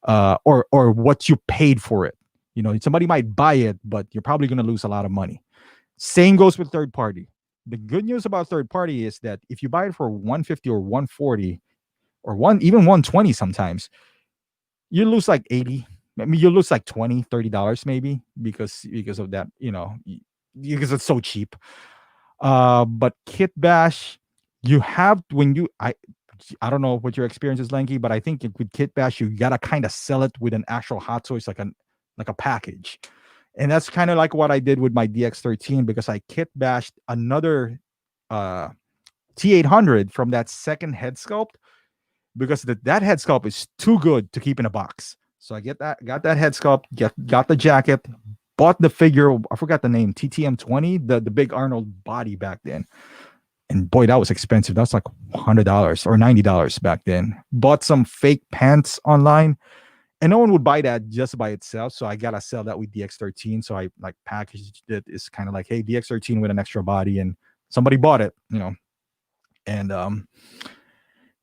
or what you paid for it. Somebody might buy it, but you're probably going to lose a lot of money. Same goes with third party. The good news about third party is that if you buy it for $150 or $140 or even $120, sometimes you lose like $80. I mean, you lose like $20, $30 maybe, because of that, because it's so cheap. But kit bash, you have, I don't know what your experience is, Lanky, but I think with kit bash, you gotta kind of sell it with an actual Hot Toys, like a package. And that's kind of like what I did with my DX13, because I kit bashed another T800 from that second head sculpt, because that head sculpt is too good to keep in a box. So I got that head sculpt, got the jacket, bought the figure. I forgot the name, TTM20, the big Arnold body back then. And boy, that was expensive. That's like $100 or $90 back then. Bought some fake pants online, and no one would buy that just by itself. So I gotta sell that with DX13. So I like packaged it. It's kind of like, hey, DX13 with an extra body, and somebody bought it, And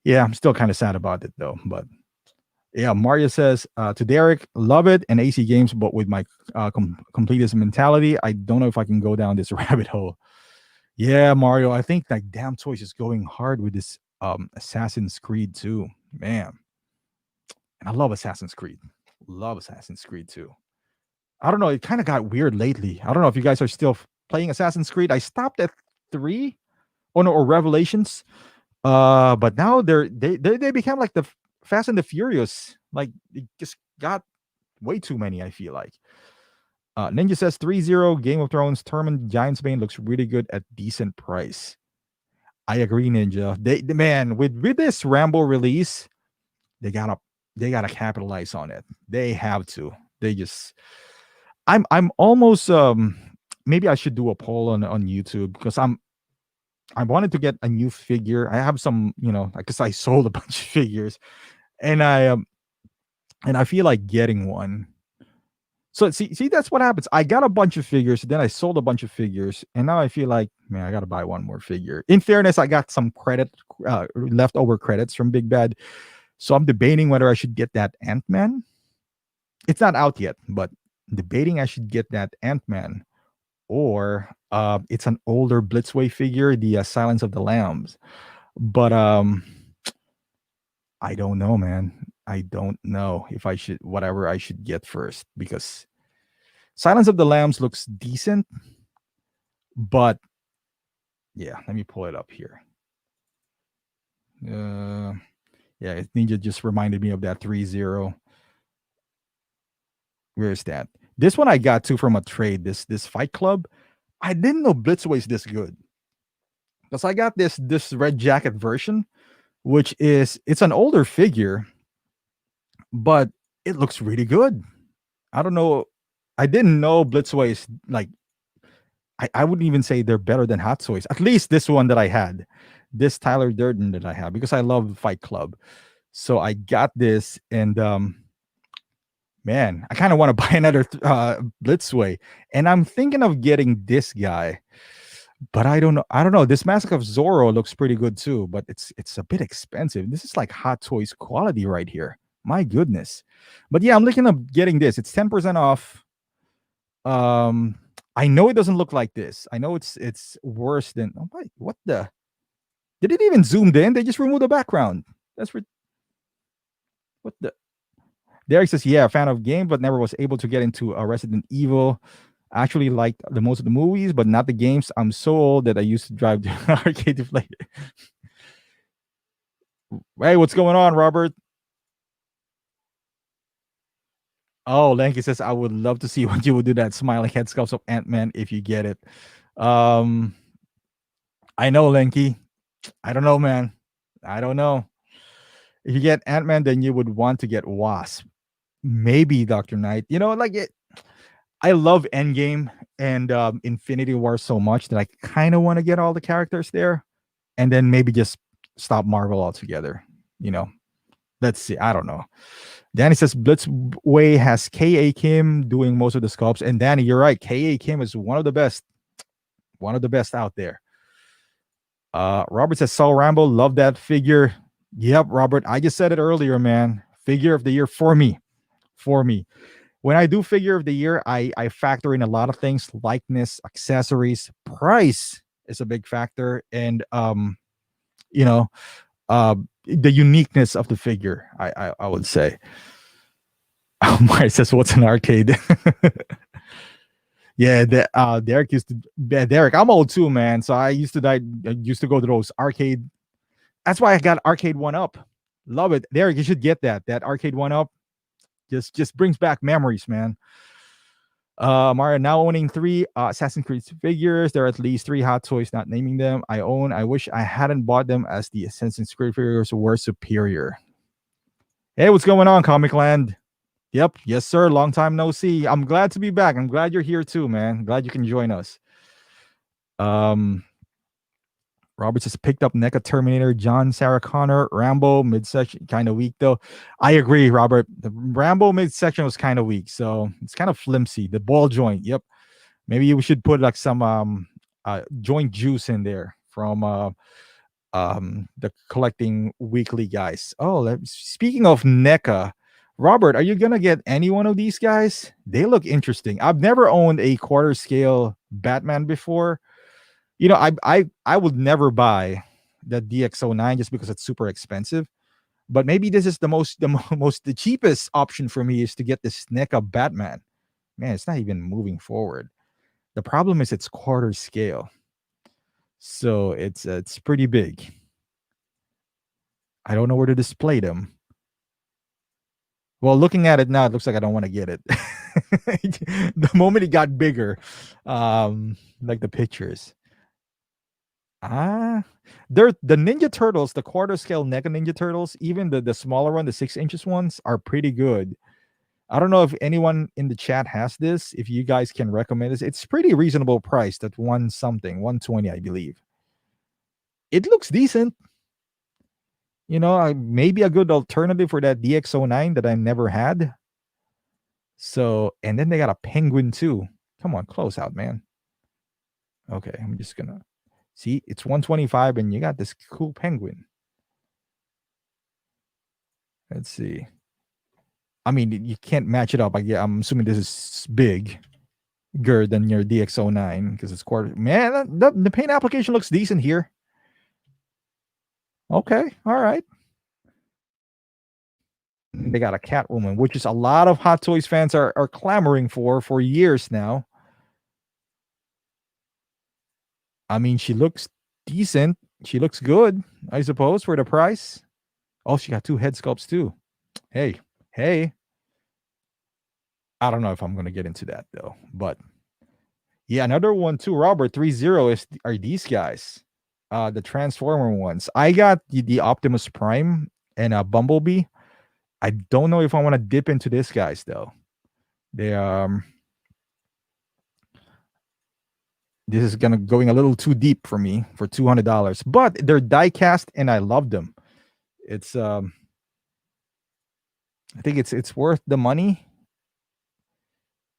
yeah, I'm still kind of sad about it though. But Yeah, Mario says to Derek, love it and AC games, but with my completist mentality, I don't know if I can go down this rabbit hole. Yeah, Mario, I think like Damn Toys is going hard with this Assassin's Creed too, man. And I love Assassin's Creed. Love Assassin's Creed too. I don't know. It kind of got weird lately. I don't know if you guys are still playing Assassin's Creed. I stopped at 3, or no, or Revelations. But now they became like the Fast and the Furious. Like it just got way too many. I feel like. Ninja says 3-0 Game of Thrones Tournament Giants Bane looks really good at decent price. I agree, Ninja. Man, with this Rambo release, they gotta capitalize on it. They have to. They just I'm almost maybe I should do a poll on YouTube because I wanted to get a new figure. I have some, because I sold a bunch of figures, and I feel like getting one. So see that's what happens. I got a bunch of figures, then I sold a bunch of figures, and now I feel like, man, I got to buy one more figure. In fairness, I got some leftover credits from Big Bad, so I'm debating whether I should get that Ant-Man. It's not out yet, but debating I should get that Ant-Man, or it's an older Blitzway figure, the Silence of the Lambs. But I don't know, man. I don't know if I should whatever I should get first, because Silence of the Lambs looks decent, but yeah, let me pull it up here. Yeah, Ninja just reminded me of that 3-0. Where is that? This one I got too from a trade. This Fight Club. I didn't know Blitzway is this good, because I got this red jacket version, which it's an older figure, but it looks really good. I don't know. I didn't know Blitzway is like, I wouldn't even say they're better than Hot Toys. At least this one that I had, this Tyler Durden that I have, because I love Fight Club. So I got this, and man, I kind of want to buy another Blitzway, and I'm thinking of getting this guy, but I don't know. I don't know. This Mask of Zorro looks pretty good too, but it's a bit expensive. This is like Hot Toys quality right here. My goodness. But yeah, I'm looking at getting this. It's 10% off. I know it doesn't look like this. I know it's worse than, oh my, what the, did it even zoomed in? They just removed the background. That's what the, Derek says, yeah, fan of game, but never was able to get into Resident Evil. Actually liked the most of the movies, but not the games. I'm so old that I used to drive to arcade to play. Hey, what's going on, Robert? Oh, Lanky says, I would love to see what you would do that smiling head sculpts of Ant-Man if you get it. I know, Lanky. I don't know, man. I don't know. If you get Ant-Man, then you would want to get Wasp. Maybe Dr. Knight. Like it. I love Endgame and Infinity War so much that I kind of want to get all the characters there, and then maybe just stop Marvel altogether. Let's see. I don't know. Danny says Blitzway has K.A. Kim doing most of the sculpts, and Danny, you're right. K.A. Kim is one of the best out there. Robert says Saul Rambo, love that figure. Yep, Robert. I just said it earlier, man. Figure of the year for me. When I do figure of the year, I factor in a lot of things: likeness, accessories, price is a big factor, and the uniqueness of the figure. I would say. Mike says, "What's an arcade?" Yeah, Derek used to. Derek, I'm old too, man. So I used to go to those arcade. That's why I got Arcade 1-Up. Love it, Derek. You should get that Arcade 1-Up. Just brings back memories, man. Mario now owning 3 Assassin's Creed figures. There are at least 3 Hot Toys, not naming them, I own. I wish I hadn't bought them, as the Assassin's Creed figures were superior. Hey, what's going on, Comic Land? Yep, yes, sir. Long time no see. I'm glad to be back. I'm glad you're here too, man. Glad you can join us. Robert just picked up NECA Terminator, John Sarah Connor, Rambo midsection, kind of weak though. I agree, Robert. The Rambo midsection was kind of weak, so it's kind of flimsy. The ball joint, yep. Maybe we should put like some joint juice in there from the Collecting Weekly guys. Oh, speaking of NECA, Robert, are you gonna get any one of these guys? They look interesting. I've never owned a quarter scale Batman before. You know, I would never buy the DX09 just because it's super expensive. But maybe this is the cheapest option for me is to get this NECA Batman. Man, it's not even moving forward. The problem is it's quarter scale, so it's pretty big. I don't know where to display them. Well, looking at it now, it looks like I don't want to get it. The moment it got bigger, like the pictures. Ah, they're the Ninja Turtles, the quarter scale NECA Ninja Turtles, even the smaller one, the 6 inches ones, are pretty good. I don't know if anyone in the chat has this. If you guys can recommend this, it's pretty reasonable priced at one something, 120, I believe. It looks decent. You know, maybe a good alternative for that DX09 that I never had. So, and then they got a penguin too. Come on, close out, man. Okay, I'm just gonna see. It's 125, and you got this cool penguin. Let's see. I mean, you can't match it up. I'm assuming this is bigger than your DX09 because it's quarter. Man, the paint application looks decent here. Okay, all right. They got a Catwoman, which is a lot of Hot Toys fans are clamoring for years now. I mean, she looks decent. She looks good, I suppose, for the price. Oh, she got 2 head sculpts too. Hey. I don't know if I'm going to get into that though, but yeah, another one too, Robert 30 are these guys. The Transformer ones. I got the Optimus Prime and a Bumblebee. I don't know if I want to dip into this guys though. They this is going a little too deep for me for $200, but they're die cast and I love them. It's I think it's worth the money.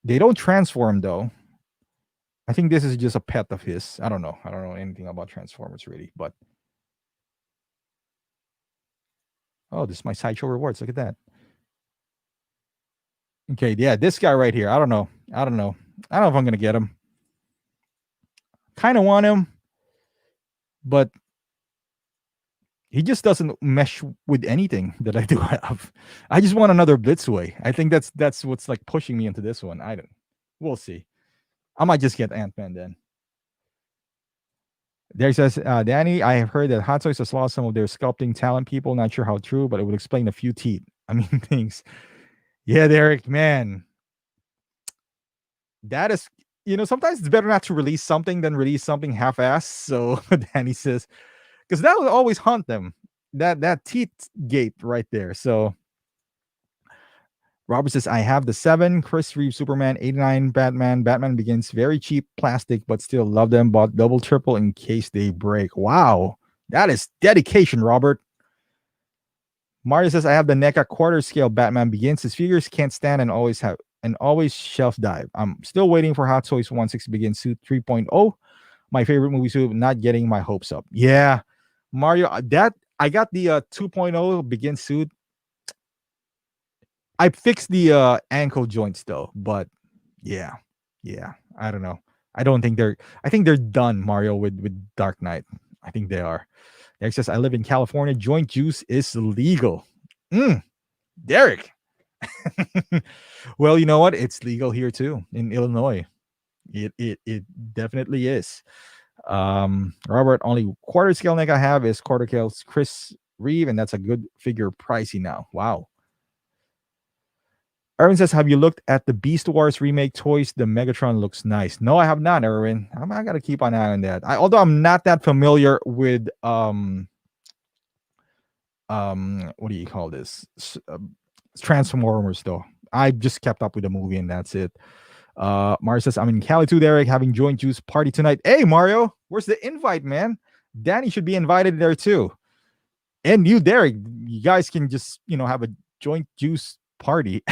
They don't transform though. I think this is just a pet of his. I don't know anything about Transformers really, but oh, this is my sideshow rewards. Look at that. Okay, yeah, this guy right here. I don't know if I'm gonna get him. Kind of want him, but he just doesn't mesh with anything that I do have. I just want another Blitzway. I think that's what's like pushing me into this one. We'll see. I might just get Ant-Man then. There says, Danny, I have heard that Hot Toys has lost some of their sculpting talent people. Not sure how true, but it would explain a few teeth. I mean, things. Yeah, Derek, man. That is, sometimes it's better not to release something than release something half-assed. So Danny says, because that will always haunt them. That teeth gate right there. So Robert says, I have the 7, Chris Reeve, Superman, 89, Batman Begins, very cheap plastic, but still love them. Bought double, triple in case they break. Wow. That is dedication, Robert. Mario says, I have the NECA quarter scale Batman Begins. His figures can't stand and always shelf dive. I'm still waiting for Hot Toys 160 Begins suit 3.0. My favorite movie suit, not getting my hopes up. Yeah. Mario, I got the 2.0 Begin suit. I fixed the ankle joints though, but yeah, I don't know. I think they're done, Mario, with Dark Knight. I think they are. Derek says, I live in California. Joint juice is legal. Derek. Well, you know what? It's legal here too in Illinois. It definitely is. Robert, only quarter scale neck I have is quarter scale Chris Reeve, and that's a good figure pricey now. Wow. Erwin says, have you looked at the Beast Wars remake toys? The Megatron looks nice. No, I have not, Erwin. I gotta keep an eye on that. Although I'm not that familiar with what do you call this? Transformers though. I just kept up with the movie and that's it. Mario says, I'm in Cali too, Derek, having joint juice party tonight. Hey, Mario, where's the invite, man? Danny should be invited there too. And you, Derek, you guys can just, have a joint juice party.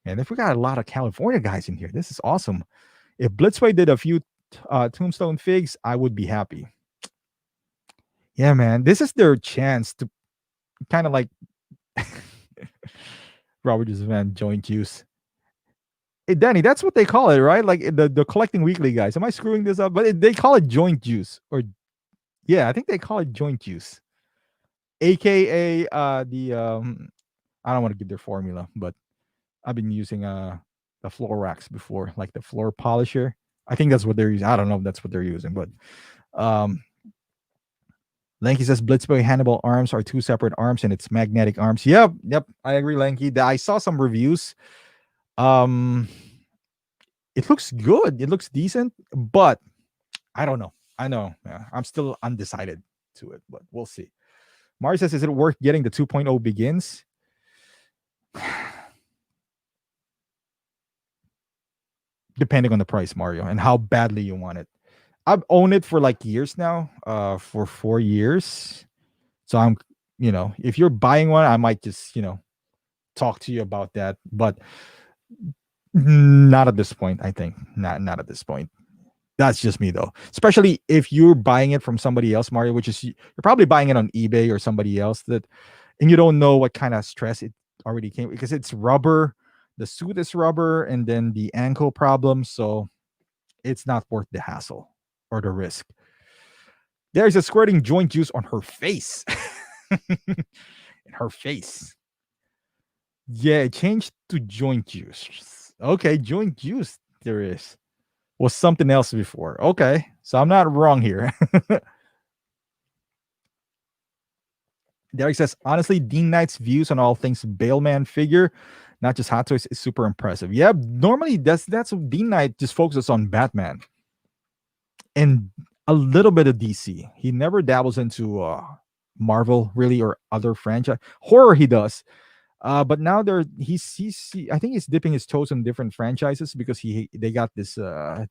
And if we got a lot of California guys in here, this is awesome. If Blitzway did a few Tombstone figs, I would be happy. Yeah, man, this is their chance to kind of like Robert just man joint juice. Hey, Danny, that's what they call it, right? Like the collecting weekly guys. Am I screwing this up? But they call it joint juice, or yeah, I think they call it joint juice, aka the I don't want to give their formula, but I've been using the floor wax before, like the floor polisher. I think that's what they're using. I don't know if that's what they're using, but um Lanky says Blitzboy Hannibal arms are two separate arms and it's magnetic arms. Yep, yep, I agree, Lanky. I saw some reviews. Um it looks good. It looks decent, but I don't know. I know. Yeah, I'm still undecided to it, but we'll see. Mario says, is it worth getting the 2.0 begins? Depending on the price, Mario, and how badly you want it. I've owned it for like years now, for 4 years. So I'm, if you're buying one, I might just, talk to you about that. But not at this point, I think. Not at this point. That's just me though. Especially if you're buying it from somebody else, Mario, which is you're probably buying it on eBay or somebody else and you don't know what kind of stress it already came because it's rubber. The suit is rubber, and then the ankle problem. So it's not worth the hassle or the risk. There's a squirting joint juice on her face. In her face. Yeah, it changed to joint juice. Okay, joint juice there is. Was something else before. Okay, so I'm not wrong here. Derek says, honestly, Dean Knight's views on all things Bailman figure, not just Hot Toys, is super impressive. Yeah, normally that's Dean Knight just focuses on Batman and a little bit of DC. He never dabbles into Marvel really or other franchise. Horror he does. But now I think he's dipping his toes in different franchises because they got this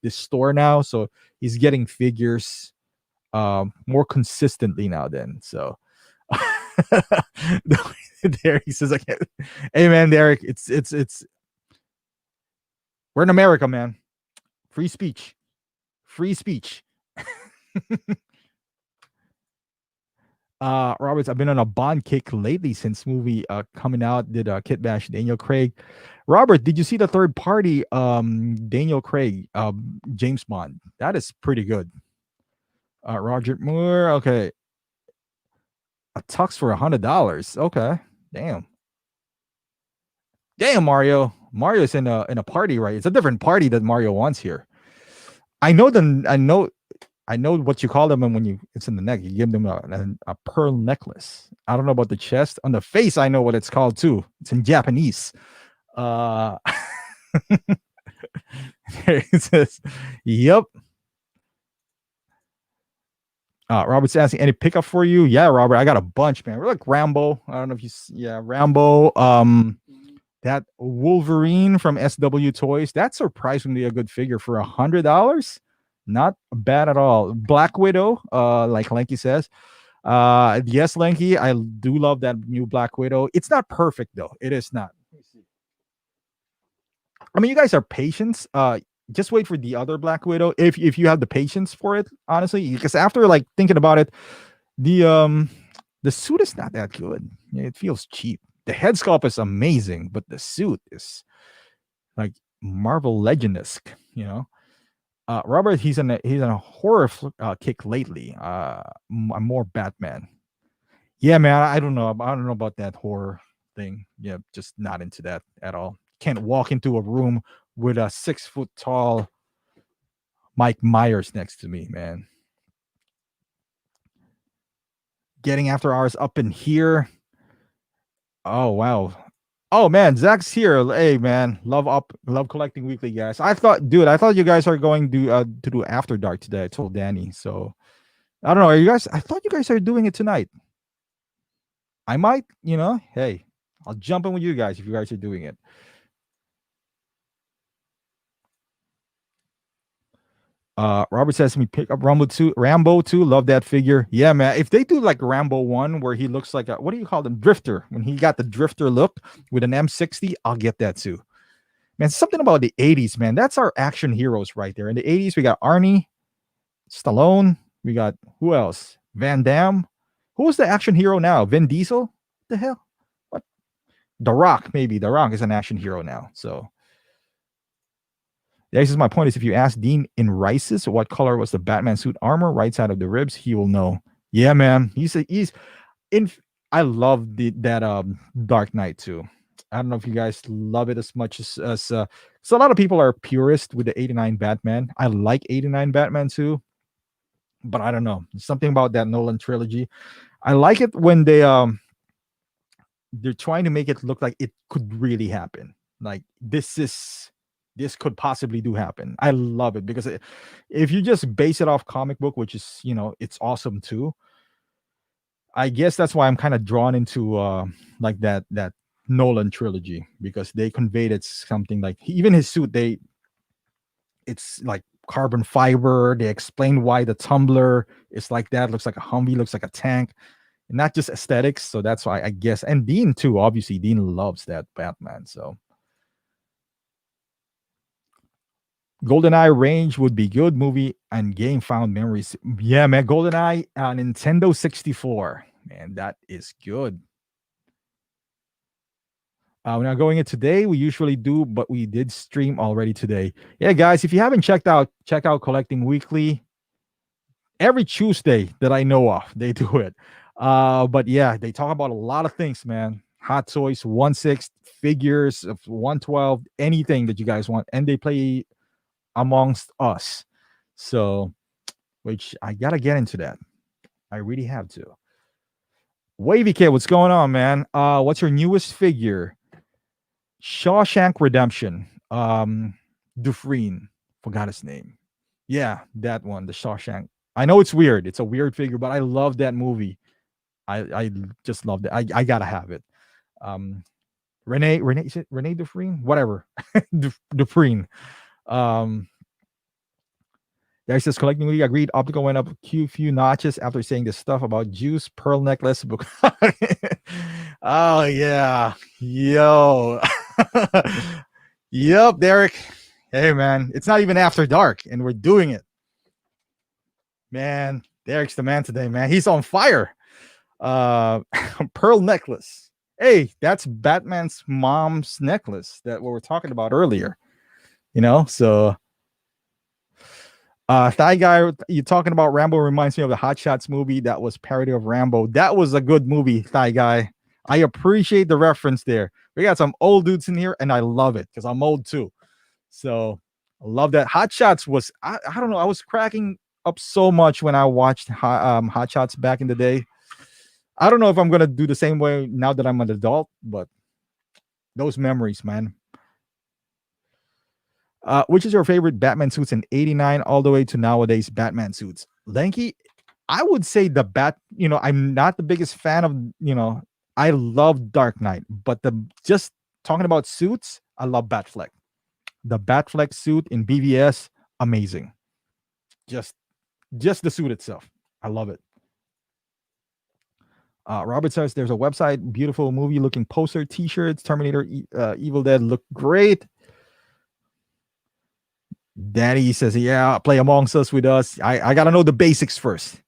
store now, so he's getting figures more consistently now. Then so Derek says, "Hey man, Derek, it's we're in America, man. Free speech, free speech." Roberts, I've been on a Bond kick lately since movie coming out. Did Kit Bash Daniel Craig? Robert, did you see the third party Daniel Craig James Bond? That is pretty good. Roger Moore, okay. A tux for $100. Okay, damn, Mario. Mario's in a party, right? It's a different party that Mario wants here. I know what you call them, and when it's in the neck, you give them a pearl necklace. I don't know about the chest. On the face, I know what it's called too. It's in Japanese. It says, "Yep." Robert's asking, any pickup for you? Yeah, Robert, I got a bunch, man. We're like Rambo. I don't know if Rambo. That Wolverine from SW Toys. That's surprisingly a good figure for $100. Not bad at all. Black Widow, like Lanky says. Yes, Lanky, I do love that new Black Widow. It's not perfect though. It is not. I mean, you guys are patient. Just wait for the other Black Widow if you have the patience for it, honestly. Because after like thinking about it, the suit is not that good. It feels cheap. The head sculpt is amazing, but the suit is like Marvel Legend-esque, Robert, he's in a horror kick lately. I'm more Batman. Yeah, man. I don't know. About that horror thing. Yeah, just not into that at all. Can't walk into a room with a 6 foot tall Mike Myers next to me, man. Getting After Hours up in here. Oh wow. Oh man, Zach's here. Hey man, love collecting weekly, guys. I thought you guys are going to do After Dark today. I told Danny. So I don't know. I thought you guys are doing it tonight. I might, hey, I'll jump in with you guys if you guys are doing it. Robert says to me, pick up Rambo 2. Love that figure. Yeah, man. If they do like Rambo 1 where he looks like what do you call them? Drifter. When he got the drifter look with an M60, I'll get that too. Man, something about the 80s, man. That's our action heroes right there. In the 80s, we got Arnie, Stallone. We got who else? Van Damme. Who is the action hero now? Vin Diesel? What the hell? What? The Rock, maybe. The Rock is an action hero now. So this is my point is if you ask Dean in Rice's what color was the Batman suit armor right side of the ribs, he will know. Yeah, man. He's in I love that Dark Knight too. I don't know if you guys love it as much as so a lot of people are purist with the 89 Batman. I like 89 Batman too, but I don't know. There's something about that Nolan trilogy. I like it when they're trying to make it look like it could really happen. Like this could possibly do happen. I love it because if you just base it off comic book, which is it's awesome too. I guess that's why I'm kind of drawn into like that Nolan trilogy because they conveyed it something like even his suit it's like carbon fiber. They explain why the tumbler is like that. Looks like a Humvee, looks like a tank. Not just aesthetics. So that's why I guess. And Dean too. Obviously, Dean loves that Batman. So GoldenEye Range would be good movie and game found memories. Yeah, man. GoldenEye Nintendo 64. Man, that is good. We're not going it today. We usually do, but we did stream already today. Yeah, guys, if you haven't check out Collecting Weekly. Every Tuesday that I know of, they do it. But yeah, they talk about a lot of things, man. Hot toys, 1/6, figures of 1/12, anything that you guys want. And they play Amongst Us. So, which I gotta get into that. I really have to. Wavy Kid, what's going on, man? What's your newest figure? Shawshank Redemption. Dufresne. Forgot his name. Yeah, that one, the Shawshank. I know it's weird. It's a weird figure, but I love that movie. I just loved it. I gotta have it. Renee, is it Renee Dufresne? Whatever. Dufresne. There's this collecting week. Agreed. Optical went up a few notches after saying this stuff about juice, pearl necklace, book. Oh yeah. Yo. Yep, Derek. Hey man, it's not even after dark, and we're doing it. Man, Derek's the man today, man. He's on fire. Pearl necklace. Hey, that's Batman's mom's necklace that we were talking about earlier. So Thigh Guy, you talking about Rambo reminds me of the Hot Shots movie that was parody of Rambo. That was a good movie, Thigh Guy. I appreciate the reference there. We got some old dudes in here, and I love it because I'm old too. So I love that. Hot Shots was, I don't know, I was cracking up so much when I watched Hot Shots back in the day. I don't know if I'm going to do the same way now that I'm an adult, but those memories, man. Which is your favorite Batman suits in 89 all the way to nowadays Batman suits? Lanky, I would say I'm not the biggest fan of, I love Dark Knight, but just talking about suits, I love Batfleck. The Batfleck suit in BVS, amazing. Just the suit itself. I love it. Robert says there's a website, beautiful movie looking poster, t-shirts, Terminator, Evil Dead look great. Daddy says, yeah, play Amongst Us with us. I gotta know the basics first.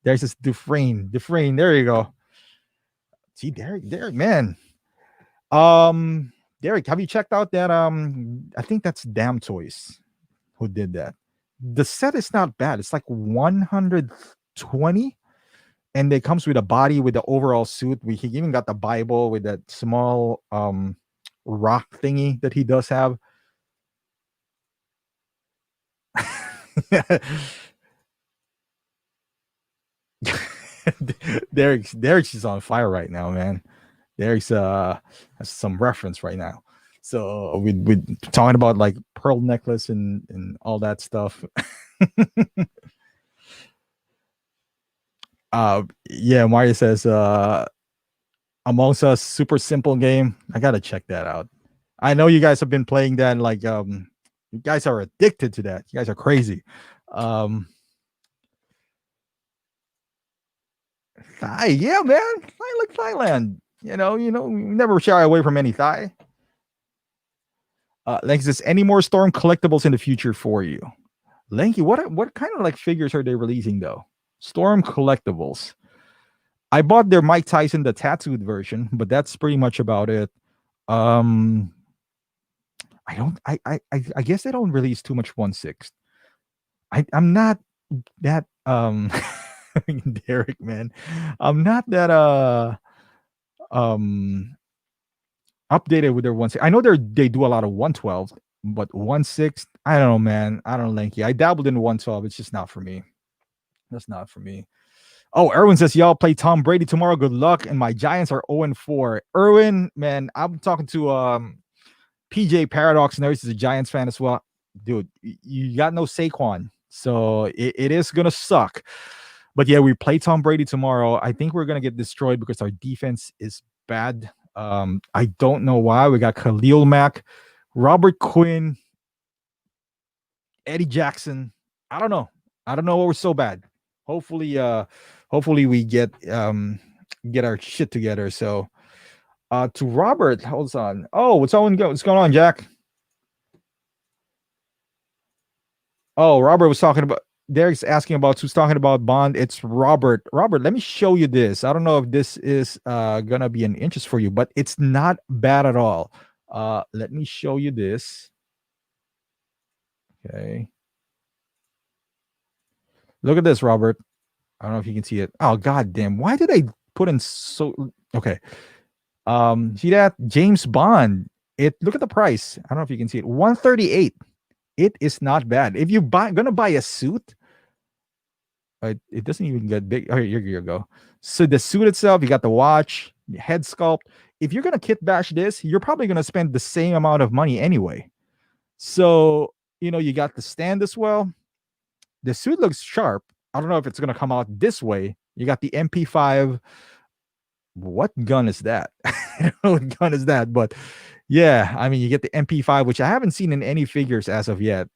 There's this Dufresne. There you go. See, Derek, man. Derek, have you checked out that? I think that's Damn Toys who did that. The set is not bad. It's like 120, and it comes with a body with the overall suit. We even got the Bible with that small rock thingy that he does have. Derek's is on fire right now, man. Derek's has some reference right now. So we talking about like pearl necklace and all that stuff. Yeah, Mario says Amongst Us, super simple game. I gotta check that out. I know you guys have been playing that, like you guys are addicted to that. You guys are crazy. Thai, yeah, man. I like Thailand. We never shy away from any Thai. Lanky says, any more Storm collectibles in the future for you? Lanky, what kind of like figures are they releasing though? Storm collectibles. I bought their Mike Tyson, the tattooed version, but that's pretty much about it. Um, I don't. I guess they don't release too much 1/6. I'm not that Derek, man. I'm not that um updated with their 1/6. I know they do a lot of 112, but 1/6, I don't know, man. I don't like it. I dabbled in 112. It's just not for me. That's not for me. Oh, Erwin says, y'all play Tom Brady tomorrow. Good luck. And my Giants are 0-4. Erwin, man, I'm talking to PJ Paradox, and he's a Giants fan as well. Dude, you got no Saquon. So it is gonna suck. But yeah, we play Tom Brady tomorrow. I think we're gonna get destroyed because our defense is bad. I don't know why. We got Khalil Mack, Robert Quinn, Eddie Jackson. I don't know. I don't know why we're so bad. Hopefully we get our shit together. So to Robert, hold on. Oh, what's going on, Jack? Oh, Robert was talking about Derek's asking about who's talking about Bond. It's Robert. Robert, let me show you this. I don't know if this is gonna be an interest for you, but it's not bad at all. Let me show you this. Okay. Look at this, Robert. I don't know if you can see it. Oh, god damn. Why did I put in so okay? See that? James Bond. Look at the price. I don't know if you can see it. 138. It is not bad. If you gonna buy a suit, it doesn't even get big. Oh, here you go. So the suit itself, you got the watch, the head sculpt. If you're gonna kit bash this, you're probably gonna spend the same amount of money anyway. So you got the stand as well. The suit looks sharp. I don't know if it's gonna come out this way. You got the MP5. What gun is that? I don't know what gun is that, but yeah, I mean, you get the MP5, which I haven't seen in any figures as of yet.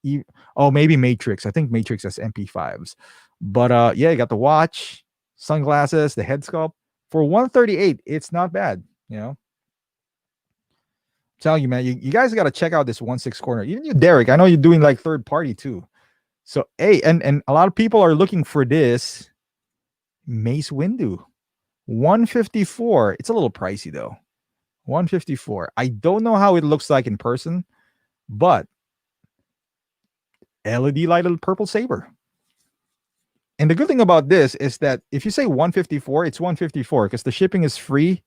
Maybe Matrix. I think Matrix has MP5s. But yeah, you got the watch, sunglasses, the head sculpt. For 138, it's not bad, I'm telling you, man, you guys got to check out this 1/6 corner. Even you, Derek, I know you're doing like third party too. So, hey, and a lot of people are looking for this Mace Windu. 154. It's a little pricey though. 154. I don't know how it looks like in person, but LED lighted purple saber. And the good thing about this is that if you say 154, it's 154 because the shipping is free,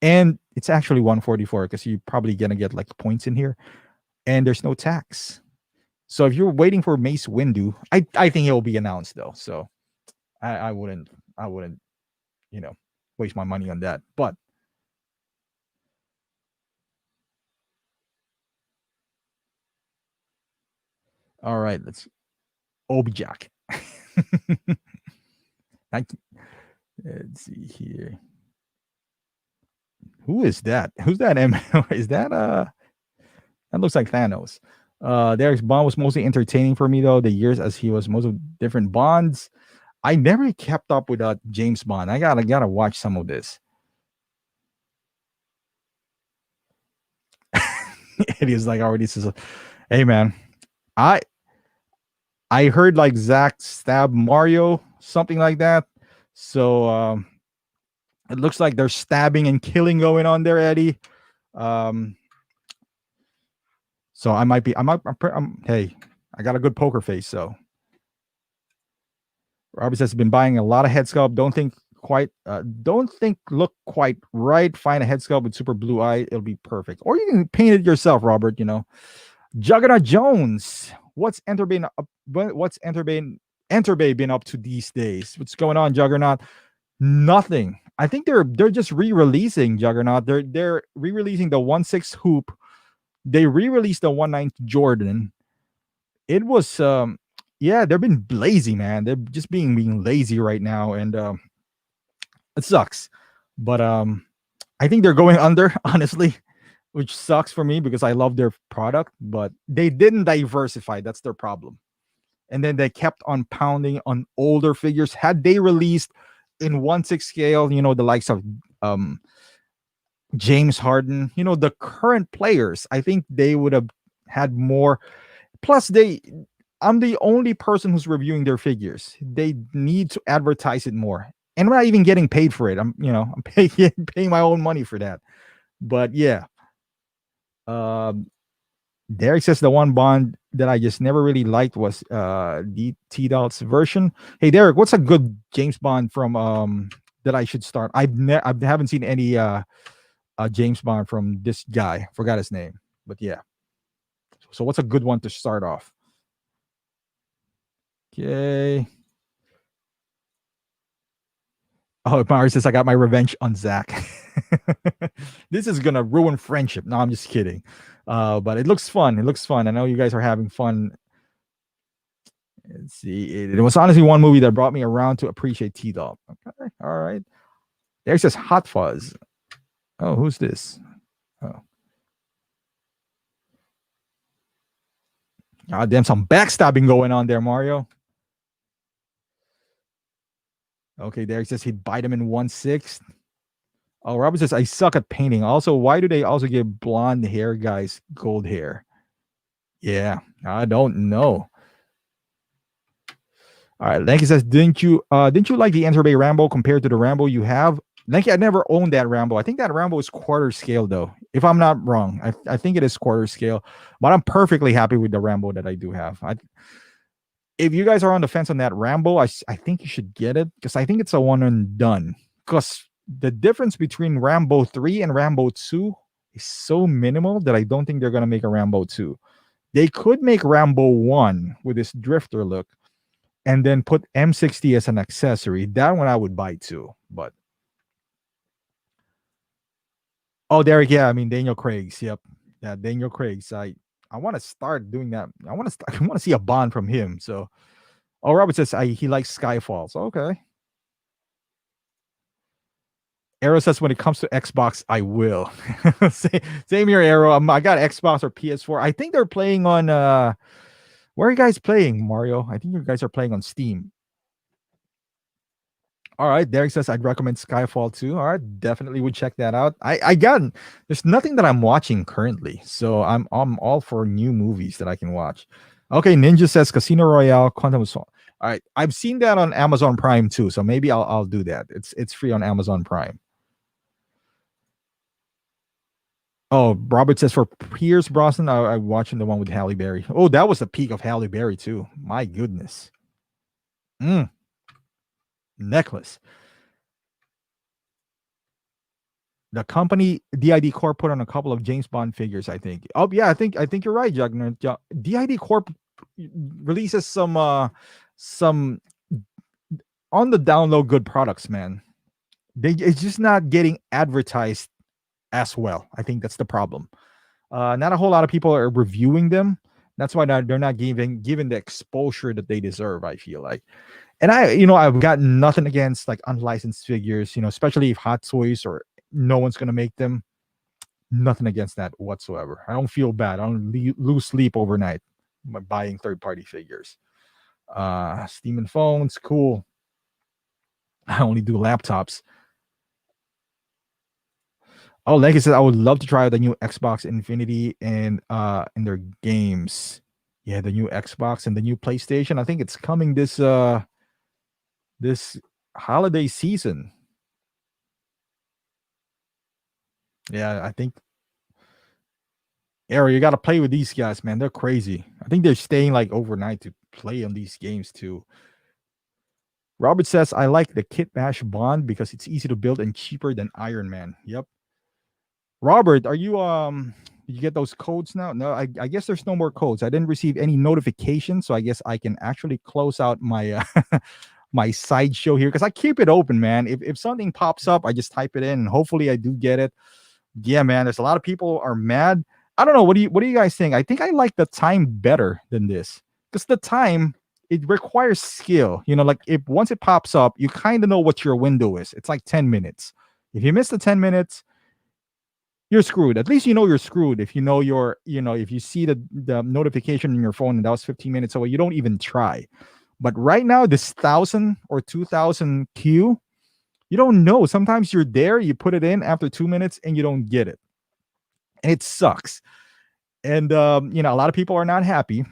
and it's actually 144 because you're probably gonna get like points in here, and there's no tax. So if you're waiting for Mace Windu, I think it will be announced though. So I wouldn't waste my money on that. But all right, let's Objak. Let's see here. Who is that? Who's that? Is that that looks like Thanos. Derek's Bond was mostly entertaining for me though. The years as he was most of different Bonds. I never kept up with James Bond. I gotta watch some of this. It is like already says, hey man, I heard like Zach stabbed Mario, something like that. So it looks like there's stabbing and killing going on there, Eddie. So hey, I got a good poker face. So Robert says, been buying a lot of head sculpt. Don't think look quite right. Find a head sculpt with super blue eye. It'll be perfect. Or you can paint it yourself, Robert. Juggernaut Jones. What's Enterbay been up to these days? What's going on, Juggernaut? Nothing. I think they're just re-releasing Juggernaut. They're re-releasing the 1/6 hoop. They re-released the 1/9 Jordan. It was yeah, they've been lazy, man. They're just being lazy right now, and it sucks. But I think they're going under, honestly, which sucks for me because I love their product, but they didn't diversify. That's their problem. And then they kept on pounding on older figures. Had they released in 1/6 scale, the likes of James Harden, the current players, I think they would have had more. Plus, I'm the only person who's reviewing their figures. They need to advertise it more. And I'm not even getting paid for it. I'm paying my own money for that. But yeah, um, Derek says the one Bond that I just never really liked was the T Dot's version. Hey Derek, what's a good James Bond from that I should start? I haven't seen any James Bond from this guy. Forgot his name, but yeah. So what's a good one to start off? Okay. Oh, Mari says I got my revenge on Zach. This is gonna ruin friendship. No, I'm just kidding. But it looks fun. It looks fun. I know you guys are having fun. Let's see. It was honestly one movie that brought me around to appreciate T-Dog. Okay. All right. There's this Hot Fuzz. Oh, who's this? Oh. God damn, some backstabbing going on there, Mario. Okay, Derek says he'd bite him in 1/6. Oh, Robert says I suck at painting. Also, why do they also give blonde hair guys gold hair? Yeah, I don't know. All right, Lanky says, didn't you like the Enter Bay Rambo compared to the Rambo you have? Lanky, I never owned that Rambo. I think that Rambo is quarter scale though, if I'm not wrong. I think it is quarter scale, but I'm perfectly happy with the Rambo that I do have. If you guys are on the fence on that Rambo, I think you should get it because I think it's a one and done. Because the difference between Rambo 3 and Rambo 2 is so minimal that I don't think they're going to make a Rambo 2. They could make Rambo 1 with this drifter look and then put M60 as an accessory. That one I would buy too. But oh, Derek, yeah, I mean Daniel Craig's. Yep. Yeah, Daniel Craig's. I want to start doing that. I want to see a Bond from him. So oh, Robert says he likes Skyfall. So okay. Arrow says when it comes to Xbox, I will. Same here, Arrow. I got Xbox or PS4. I think they're playing on where are you guys playing, Mario? I think you guys are playing on Steam. All right, Derek says I'd recommend Skyfall too. All right, definitely would check that out. I got there's nothing that I'm watching currently, so I'm all for new movies that I can watch. Okay, Ninja says Casino Royale, Quantum of Solace. All right, I've seen that on Amazon Prime too, so maybe I'll do that. It's free on Amazon Prime. Oh, Robert says for Pierce Brosnan, I'm watching the one with Halle Berry. Oh, that was the peak of Halle Berry too. My goodness. Necklace. The company DID Corp put on a couple of James Bond figures. I think. Oh yeah, I think you're right, Jugner. DID Corp releases some on the download good products, man. It's just not getting advertised as well. I think that's the problem. Not a whole lot of people are reviewing them. That's why they're not given the exposure that they deserve, I feel like. And I've got nothing against like unlicensed figures, especially if Hot Toys or no one's going to make them. Nothing against that whatsoever. I don't feel bad. I don't lose sleep overnight by buying third-party figures. Steam and phones, cool. I only do laptops. Oh, like I said, I would love to try out the new Xbox Infinity and in their games. Yeah, the new Xbox and the new PlayStation. I think it's coming this holiday season. Yeah, I think Arrow, you got to play with these guys, man. They're crazy. I think they're staying like overnight to play on these games too. Robert says, I like the Kit Bash Bond because it's easy to build and cheaper than Iron Man. Yep. Robert, are you did you get those codes now? No, I guess there's no more codes. I didn't receive any notifications, so I guess I can actually close out my my sideshow here because I keep it open, man. If something pops up, I just type it in and hopefully I do get it. Yeah, man. There's a lot of people are mad. I don't know. What do you guys think? I think I like the time better than this because the time it requires skill. Like if once it pops up, you kind of know what your window is. It's like 10 minutes. If you miss the 10 minutes, you're screwed. At least you're screwed if if you see the notification in your phone and that was 15 minutes away, you don't even try. But right now, this 1,000 or 2,000 queue, you don't know. Sometimes you're there, you put it in after 2 minutes and you don't get it. And it sucks. And a lot of people are not happy,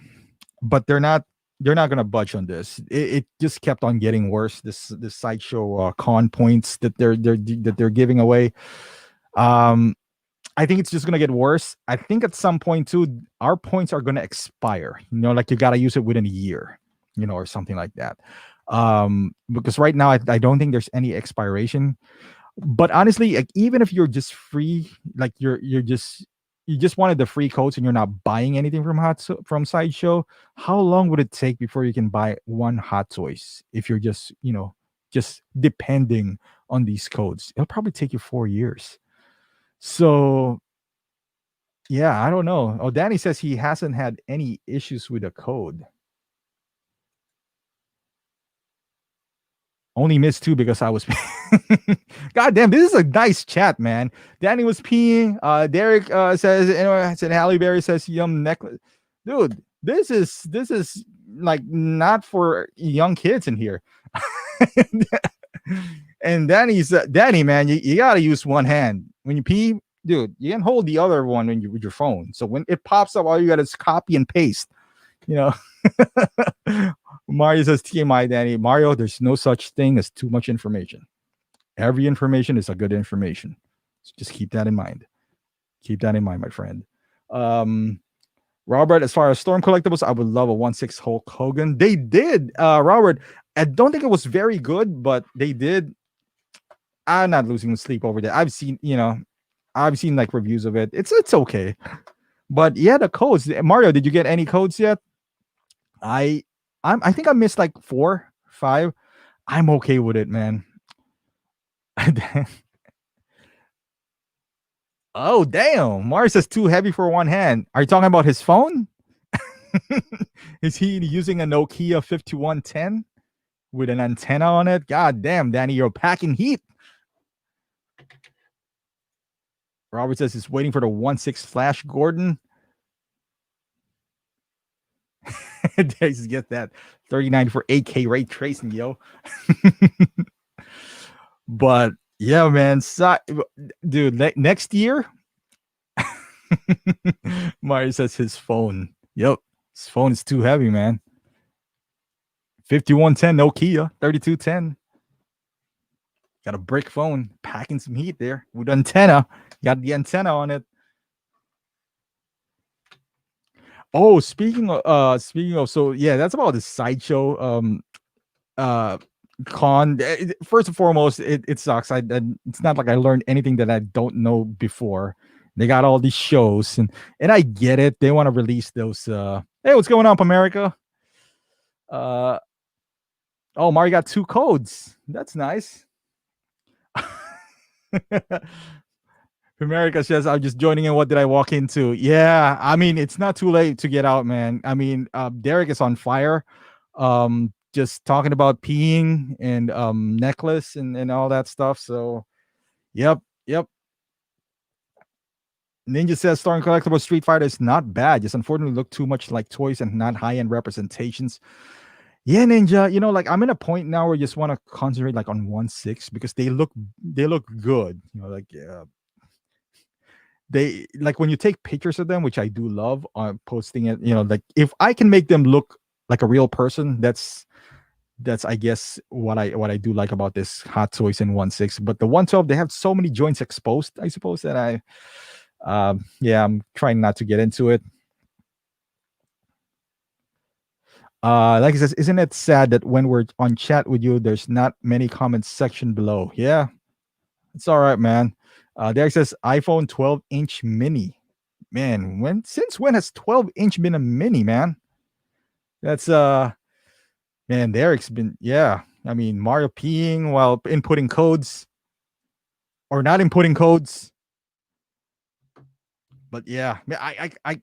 but they're not going to budge on this. It just kept on getting worse. This sideshow con points that they're giving away. I think it's just gonna get worse. I think at some point too, our points are gonna expire. Like you gotta use it within a year, or something like that. Because right now I don't think there's any expiration. But honestly, like, even if you're just free, like you just wanted the free codes and you're not buying anything from Sideshow, how long would it take before you can buy one Hot Toys if you're just depending on these codes? It'll probably take you 4 years. So yeah, I don't know. Oh, Danny says he hasn't had any issues with the code. Only missed two because I was. God damn, this is a nice chat, man. Danny was peeing. Derek says, anyway, said Halle Berry says yum necklace. Dude, this is like not for young kids in here. And Danny, man, you gotta use one hand when you pee, dude. You can hold the other one with your phone. So when it pops up, all you gotta is copy and paste. Mario says TMI, Danny. Mario, there's no such thing as too much information. Every information is a good information. So just keep that in mind. Keep that in mind, my friend. Robert, as far as Storm collectibles, I would love a 1/6 Hulk Hogan. They did, Robert. I don't think it was very good, but they did. I'm not losing sleep over that. I've seen like reviews of it. It's okay. But yeah, the codes. Mario, did you get any codes yet? I think I missed like 4, 5. I'm okay with it, man. Oh damn! Mars is too heavy for one hand. Are you talking about his phone? Is he using a Nokia 5110 with an antenna on it? God damn, Danny, you're packing heat. Robert says he's waiting for the 1/6 Flash Gordon. Just get that 3090 for 8K ray tracing, yo. But yeah, man, dude, next year. Mario says his phone. Yep, his phone is too heavy, man. 5110 Nokia 3210. Got a brick phone, packing some heat there with antenna. Got the antenna on it. Oh, speaking of, so yeah, that's about the Sideshow con. First and foremost, it sucks. It's not like I learned anything that I don't know before. They got all these shows, and I get it. They want to release those. Hey, what's going on, America? Oh, Mario got 2 codes. That's nice. America says, I'm just joining in. What did I walk into? Yeah, I mean, it's not too late to get out, man. I mean, Derek is on fire. Just talking about peeing and necklace and all that stuff. So, yep. Ninja says, Storm Collectible Street Fighter is not bad. Just unfortunately look too much like toys and not high-end representations. Yeah, Ninja, like I'm in a point now where I just want to concentrate like on 1/6 because they look good. Like they like when you take pictures of them, which I do love, posting it. Like if I can make them look like a real person, that's I guess what I do like about this Hot Toys in 1/6. But the 112, they have so many joints exposed, I suppose, that I'm trying not to get into it. Like he says, isn't it sad that when we're on chat with you, there's not many comments section below? Yeah, it's all right, man. Derek says iPhone 12-inch mini. Man, since when has 12-inch been a mini, man? That's man, Derek's been, yeah. I mean, Mario peeing while inputting codes or not inputting codes. But yeah, I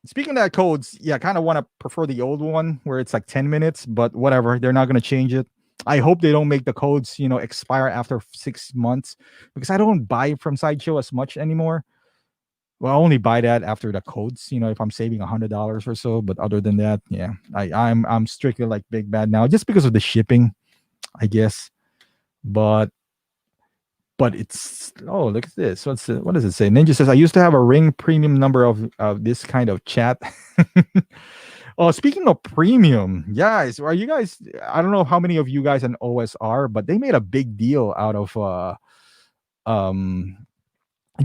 speaking of that codes, yeah, I kind of want to prefer the old one where it's like 10 minutes, but whatever, they're not going to change it. I hope they don't make the codes, expire after 6 months because I don't buy from Sideshow as much anymore. Well, I only buy that after the codes, if I'm saving $100 or so. But other than that, yeah, I'm strictly like Big Bad now just because of the shipping, I guess. But it's, oh, look at this. What does it say? Ninja says I used to have a Ring premium number of this kind of chat. Oh, speaking of premium, guys, are you guys? I don't know how many of you guys on OS are, but they made a big deal out of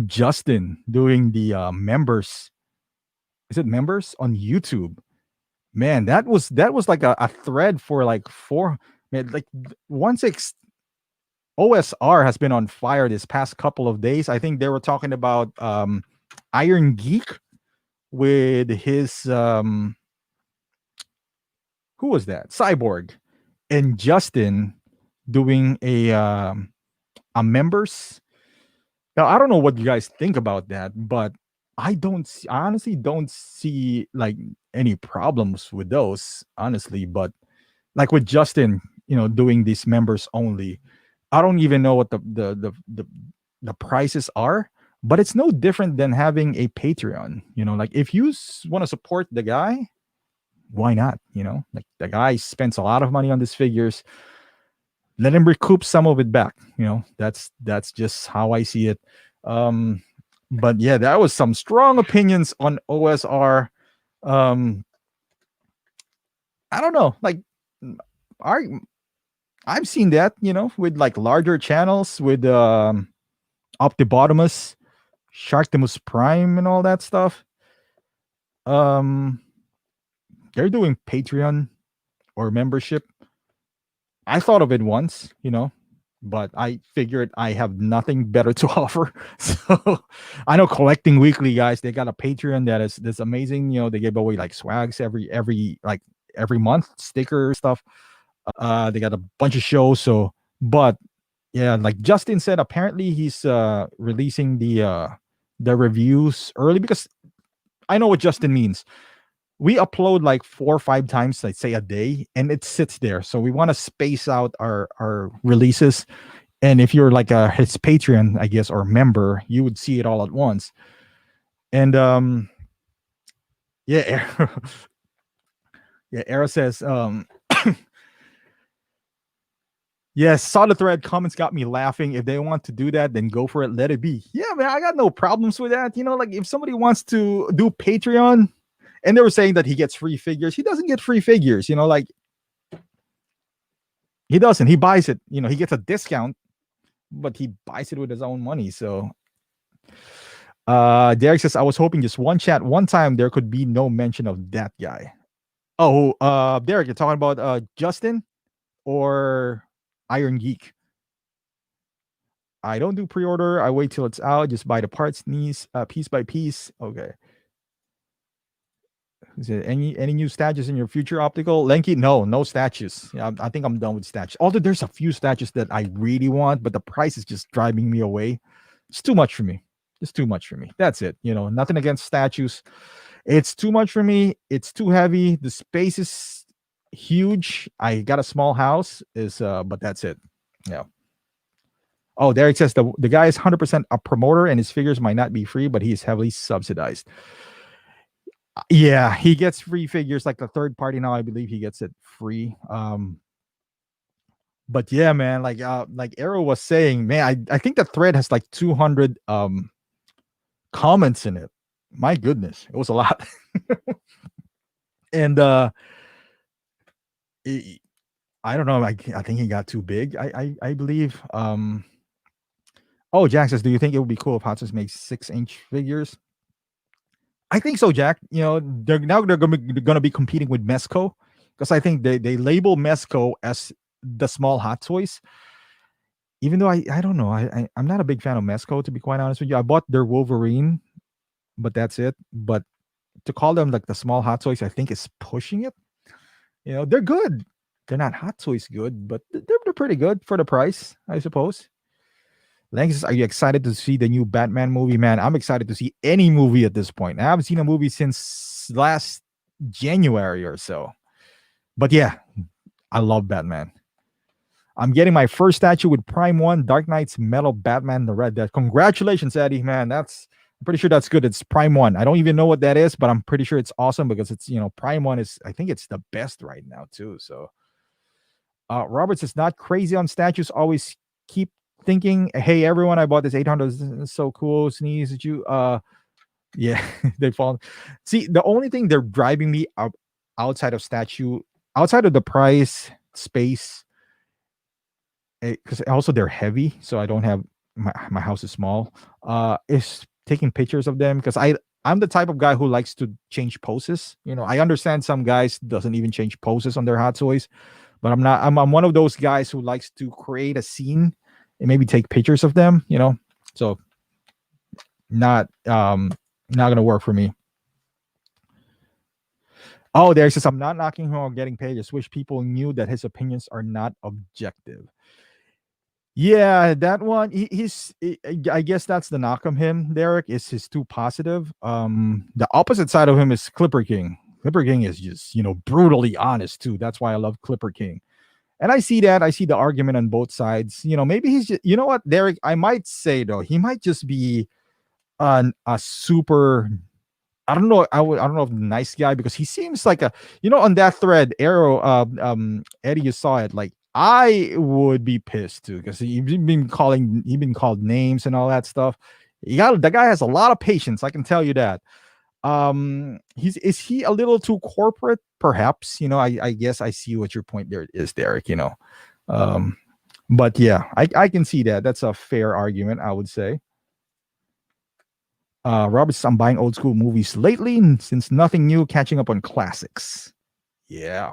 Justin doing the members. Is it members on YouTube? Man, that was like a thread for like four. Man, like once OSR has been on fire this past couple of days. I think they were talking about Iron Geek with his who was that? Cyborg and Justin doing a members. Now I don't know what you guys think about that, but I honestly don't see like any problems with those, honestly. But like with Justin, doing these members only, I don't even know what the prices are, but it's no different than having a Patreon. Like if you want to support the guy, why not? Like the guy spends a lot of money on these figures. Let him recoup some of it back. That's just how I see it. But yeah, that was some strong opinions on OSR. I don't know. Like, I I've seen that, with like larger channels with Optibotimus, Sharktimus Prime, and all that stuff. Um, they're doing Patreon or membership. I thought of it once, but I figured I have nothing better to offer. So I know Collecting Weekly guys, they got a Patreon that's amazing. They give away like swags every month, sticker stuff. They got a bunch of shows. So, but yeah, like Justin said, apparently he's releasing the reviews early because I know what Justin means. We upload like 4 or 5 times, let's say a day, and it sits there. So we want to space out our releases. And if you're like his Patreon, I guess, or member, you would see it all at once. And yeah, yeah, Era says, yes, saw the thread. Comments got me laughing. If they want to do that, then go for it. Let it be. Yeah, man, I got no problems with that. Like if somebody wants to do Patreon, and they were saying that he gets free figures, he doesn't get free figures. Like he doesn't. He buys it. He gets a discount, but he buys it with his own money. So, Derek says, I was hoping just one chat, one time there could be no mention of that guy. Oh, Derek, you're talking about Justin or Iron Geek? I don't do pre-order. I wait till it's out. Just buy the parts, piece by piece. Okay. Is there any new statues in your future optical? Lanky? No statues. Yeah, I think I'm done with statues. Although there's a few statues that I really want, but the price is just driving me away. It's too much for me. It's too much for me. That's it. Nothing against statues. It's too much for me. It's too heavy. The space is huge. I got a small house, but that's it. Yeah. Oh, Derek says the guy is 100% a promoter and his figures might not be free, but he is heavily subsidized. Yeah, he gets free figures like the third party now. I believe he gets it free. But yeah, man, like Arrow was saying, man, I think the thread has like 200 comments in it. My goodness, it was a lot. And I don't know. I think he got too big. I believe. Oh, Jack says, do you think it would be cool if Hot Toys makes 6-inch figures? I think so, Jack. They're gonna be competing with Mezco because I think they label Mezco as the small Hot Toys. Even though I don't know, I'm not a big fan of Mezco, to be quite honest with you. I bought their Wolverine, but that's it. But to call them like the small Hot Toys, I think is pushing it. They're good. They're not Hot Toys good, but they're pretty good for the price, I suppose. Lanx, are you excited to see the new Batman movie? Man, I'm excited to see any movie at this point. I haven't seen a movie since last January or so. But yeah, I love Batman. I'm getting my first statue with Prime 1, Dark Knight's Metal Batman, the Red Death. Congratulations, Eddie, man. I'm pretty sure that's good. It's Prime 1. I don't even know what that is, but I'm pretty sure it's awesome because it's, Prime 1 is, I think it's the best right now too. So Roberts is not crazy on statues. Always keep thinking, hey, everyone, I bought this 800. This is so cool. Sneeze at you. Yeah, they fall. See, the only thing they're driving me up outside of the price, space, because also they're heavy, so I don't have my house is small, is taking pictures of them, because I'm the type of guy who likes to change poses. I understand some guys doesn't even change poses on their hot toys, but I'm not. I'm one of those guys who likes to create a scene and maybe take pictures of them. So not gonna work for me. Oh, there he says, I'm not knocking him or getting paid. I just wish people knew that his opinions are not objective. Yeah, that one. I guess that's the knock on him, Derek. Is he's too positive. The opposite side of him is Clipper King. Clipper King is just brutally honest too. That's why I love Clipper King. And I see that. I see the argument on both sides. Maybe he's just. You know what, Derek? I might say though, he might just be a super. I don't know. I don't know if nice guy, because he seems like a. On that thread, Arrow. Eddie, you saw it. Like, I would be pissed too, because he's been called names and all that stuff. The guy has a lot of patience. I can tell you that. Is he a little too corporate? Perhaps. I guess I see what your point there is, Derek. But yeah, I can see that. That's a fair argument, I would say. Robert says, I'm buying old school movies lately since nothing new, catching up on classics. Yeah.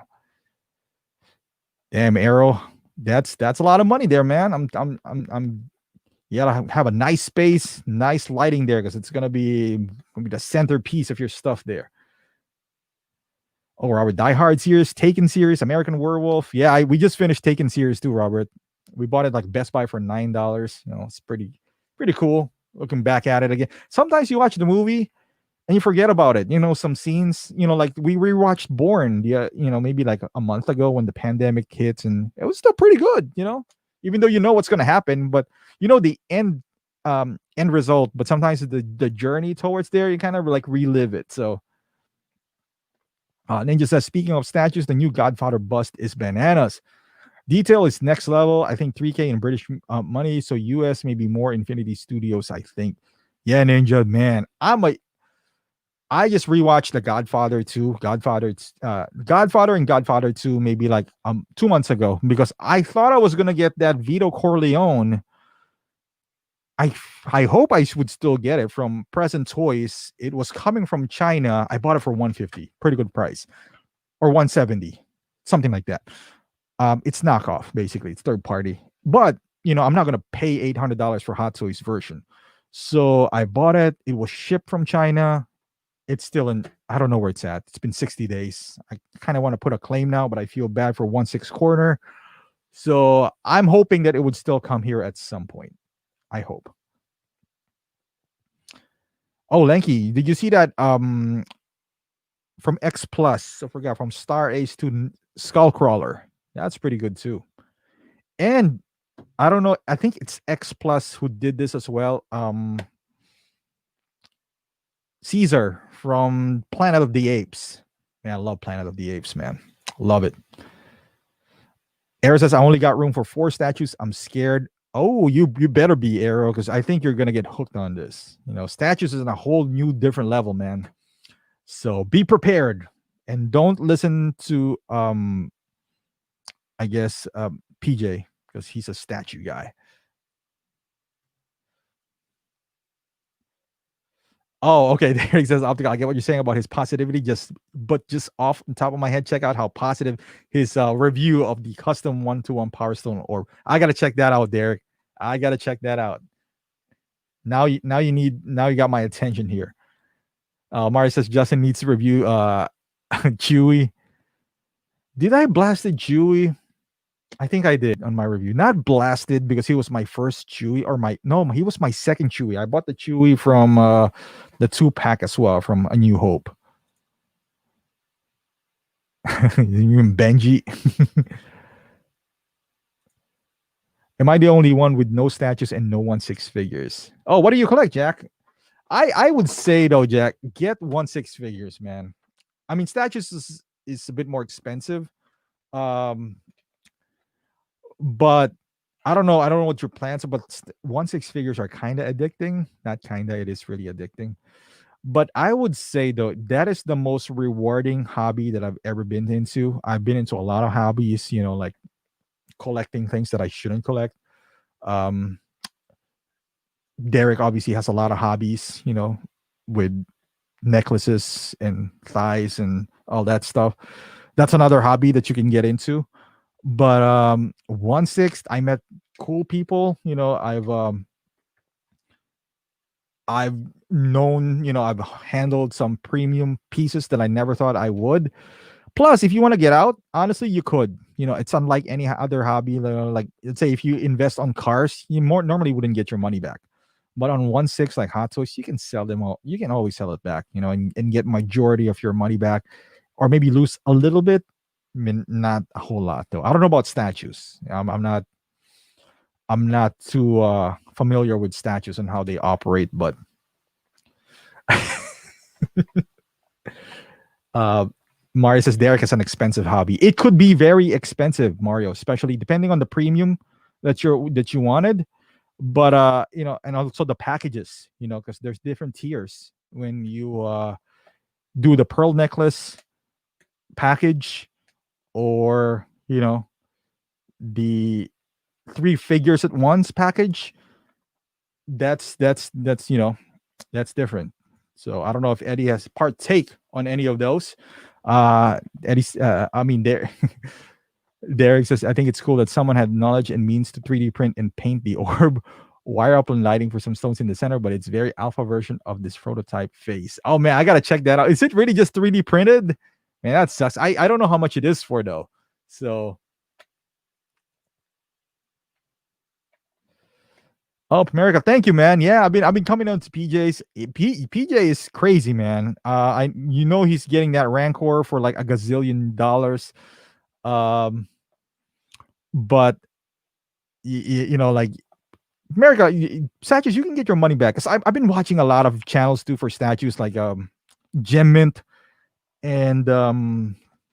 Damn, Arrow. That's a lot of money there, man. You gotta have a nice space, nice lighting there, because it's gonna be the centerpiece of your stuff there. Oh, Robert, Die Hard series, Taken series, American Werewolf. Yeah, we just finished Taken series too, Robert. We bought it like Best Buy for $9. It's pretty cool. Looking back at it again. Sometimes you watch the movie and you forget about it. Some scenes, like we rewatched Bourne, maybe like a month ago when the pandemic hits, and it was still pretty good, even though what's going to happen, but the end result. But sometimes the journey towards there, you kind of like relive it. So Ninja says, speaking of statues, the new Godfather bust is bananas. Detail is next level. I think 3K in British money, so US maybe more Infinity Studios, I think. Yeah, Ninja, man. I just rewatched The Godfather 2, Godfather and Godfather 2 maybe like 2 months ago, because I thought I was gonna get that Vito Corleone. I hope I would still get it from Present Toys. It was coming from China. I bought it for $150, pretty good price, or $170, something like that. It's knockoff, basically. It's third party. But, I'm not going to pay $800 for Hot Toys version. So I bought it. It was shipped from China. It's still I don't know where it's at. It's been 60 days. I kind of want to put a claim now, but I feel bad for 1/6 corner. So I'm hoping that it would still come here at some point. I hope. Oh, Lanky, did you see that from X Plus? I forgot, from Star Ace to Skullcrawler. That's pretty good too. And I don't know, I think it's X Plus who did this as well. Caesar from Planet of the Apes. Man, I love Planet of the Apes, man. Love it. Arrow says, I only got room for 4 statues. I'm scared. Oh, you better be, Arrow, because I think you're gonna get hooked on this. Statues is in a whole new different level, man. So be prepared and don't listen to I guess PJ, because he's a statue guy. Oh, okay. There he says, Optical, I get what you're saying about his positivity. Just off the top of my head, check out how positive his review of the custom 1-to-1 Power Stone orb. I gotta check that out, Derek. I gotta check that out. Now you got my attention here. Mario says Justin needs to review Chewy. Did I blast it Chewy? I think I did on my review. Not blasted because he was my first Chewy, he was my second Chewy. I bought the Chewy from the 2-pack as well from A New Hope. Even Benji. Am I the only one with no statues and no 1/6 figures? Oh, what do you collect, Jack? I would say though, Jack, get 1/6 figures, man. I mean, statues is a bit more expensive. But I don't know what your plans are, but 1/6 figures are kind of addicting. Not kind of, it is really addicting. But I would say though, that is the most rewarding hobby that I've ever been into. I've been into a lot of hobbies, like collecting things that I shouldn't collect. Derek obviously has a lot of hobbies, with necklaces and thighs and all that stuff. That's another hobby that you can get into. But 1/6, I met cool people. I've known, I've handled some premium pieces that I never thought I would. Plus, if you want to get out, honestly, you could. It's unlike any other hobby. Like, let's say if you invest on cars, you more normally wouldn't get your money back. But on 1/6, like Hot Toys, you can sell them all. You can always sell it back, and get majority of your money back, or maybe lose a little bit. I mean, not a whole lot though. I don't know about statues. I'm not too familiar with statues and how they operate, but uh, Mario says Derek has an expensive hobby. It could be very expensive, Mario, especially depending on the premium that you wanted. But and also the packages, because there's different tiers when you do the pearl necklace package, or the 3 figures at once package. That's different. So I don't know if Eddie has partake on any of those. Eddie's I mean, there Derek says, I think it's cool that someone had knowledge and means to 3D print and paint the orb, wire up and lighting for some stones in the center, but it's very alpha version of this prototype face. Oh man, I gotta check that out. Is it really just 3D printed? Man, that sucks. I don't know how much it is for though. So America, thank you, man. Yeah, I've been coming down to PJ's. PJ is crazy, man. He's getting that Rancor for like a gazillion dollars. Um, but like America, statues, you can get your money back. Cause I've been watching a lot of channels too for statues, like Gem Mint and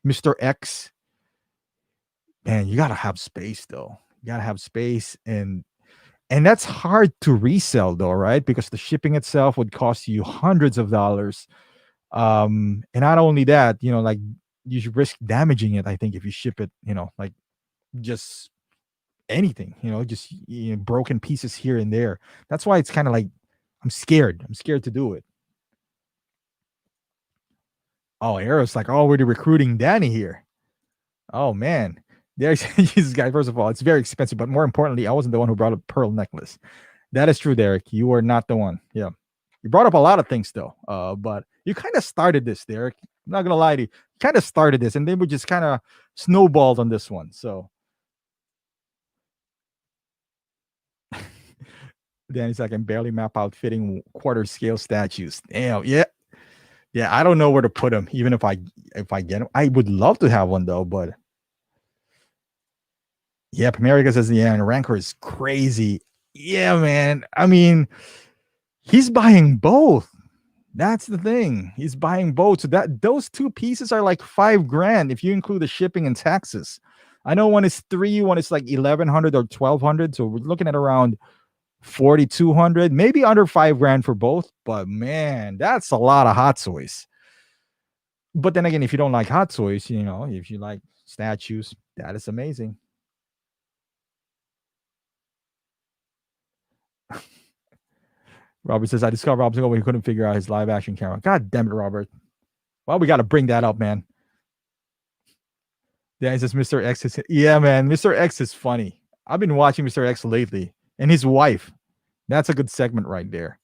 Mr. X. Man, you gotta have space though. You gotta have space, and that's hard to resell though, right? Because the shipping itself would cost you hundreds of dollars. And not only that, like you should risk damaging it, I think, if you ship it, like just anything, just broken pieces here and there. That's why it's kind of like I'm scared. I'm scared to do it. Oh, Arrow's like already recruiting Danny here. Oh man. There's this guy. First of all, it's very expensive, but more importantly, I wasn't the one who brought up pearl necklace. That is true, Derek. You were not the one. Yeah. You brought up a lot of things though. But you kind of started this, Derek. I'm not gonna lie to you. Kind of started this, and then we just kind of snowballed on this one. So Danny's like, I can barely map out fitting quarter scale statues. Damn, yeah. Yeah, I don't know where to put them, even if I get them. I would love to have one though, but yeah, America says, yeah, and Rancor is crazy. Yeah, man. I mean, he's buying both. That's the thing. He's buying both. So those 2 pieces are like $5,000 if you include the shipping and taxes. I know one is 3, one is like 1,100 or 1,200. So we're looking at around 4,200, maybe under $5,000 for both. But man, that's a lot of hot toys. But then again, if you don't like hot toys, if you like statues, that is amazing. Robert says, I discovered Rob's when he couldn't figure out his live action camera. God damn it, Robert. Well, we got to bring that up, man. Yeah, he says Mr. X is, yeah, man. Mr. X is funny. I've been watching Mr. X lately, and his wife. That's a good segment right there.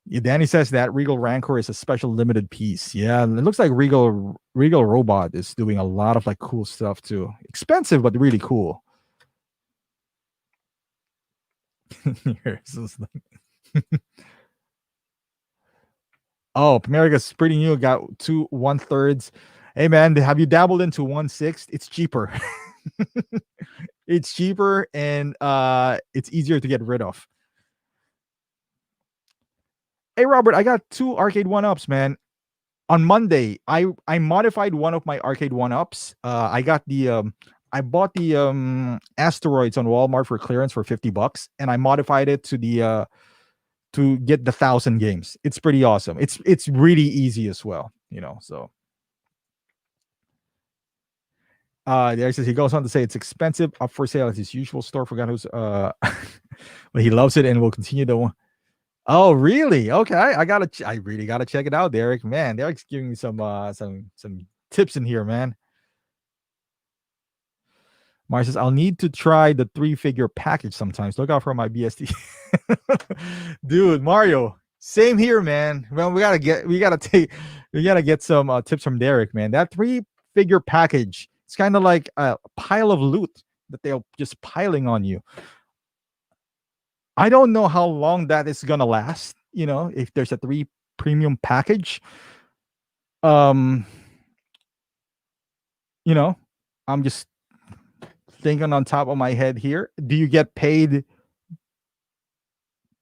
Yeah, Danny says that Regal Rancor is a special limited piece. Yeah, it looks like Regal Robot is doing a lot of like cool stuff too. Expensive, but really cool. Oh, America's pretty new. Got 2 1/3. Hey man, have you dabbled into 1/6? It's cheaper. It's cheaper, and it's easier to get rid of. Hey Robert, I got 2 arcade 1-ups, man. On Monday, I modified one of my arcade 1-ups. I bought the asteroids on Walmart for clearance for $50, and I modified it to get the 1,000 games. It's pretty awesome. It's really easy as well, so There says he goes on to say it's expensive, up for sale at his usual store. Forgot who's but he loves it and will continue to. Oh, really? Okay, I really gotta check it out, Derek. Man, Derek's giving me some tips in here, man. Mars says I'll need to try the 3-figure package sometimes. Look out for my BST. Dude, Mario, same here, man. Well, we gotta get some tips from Derek, man. That 3-figure package, it's kind of like a pile of loot that they're just piling on you. I don't know how long that is gonna last. If there's a 3 premium package, I'm just thinking on top of my head here. Do you get paid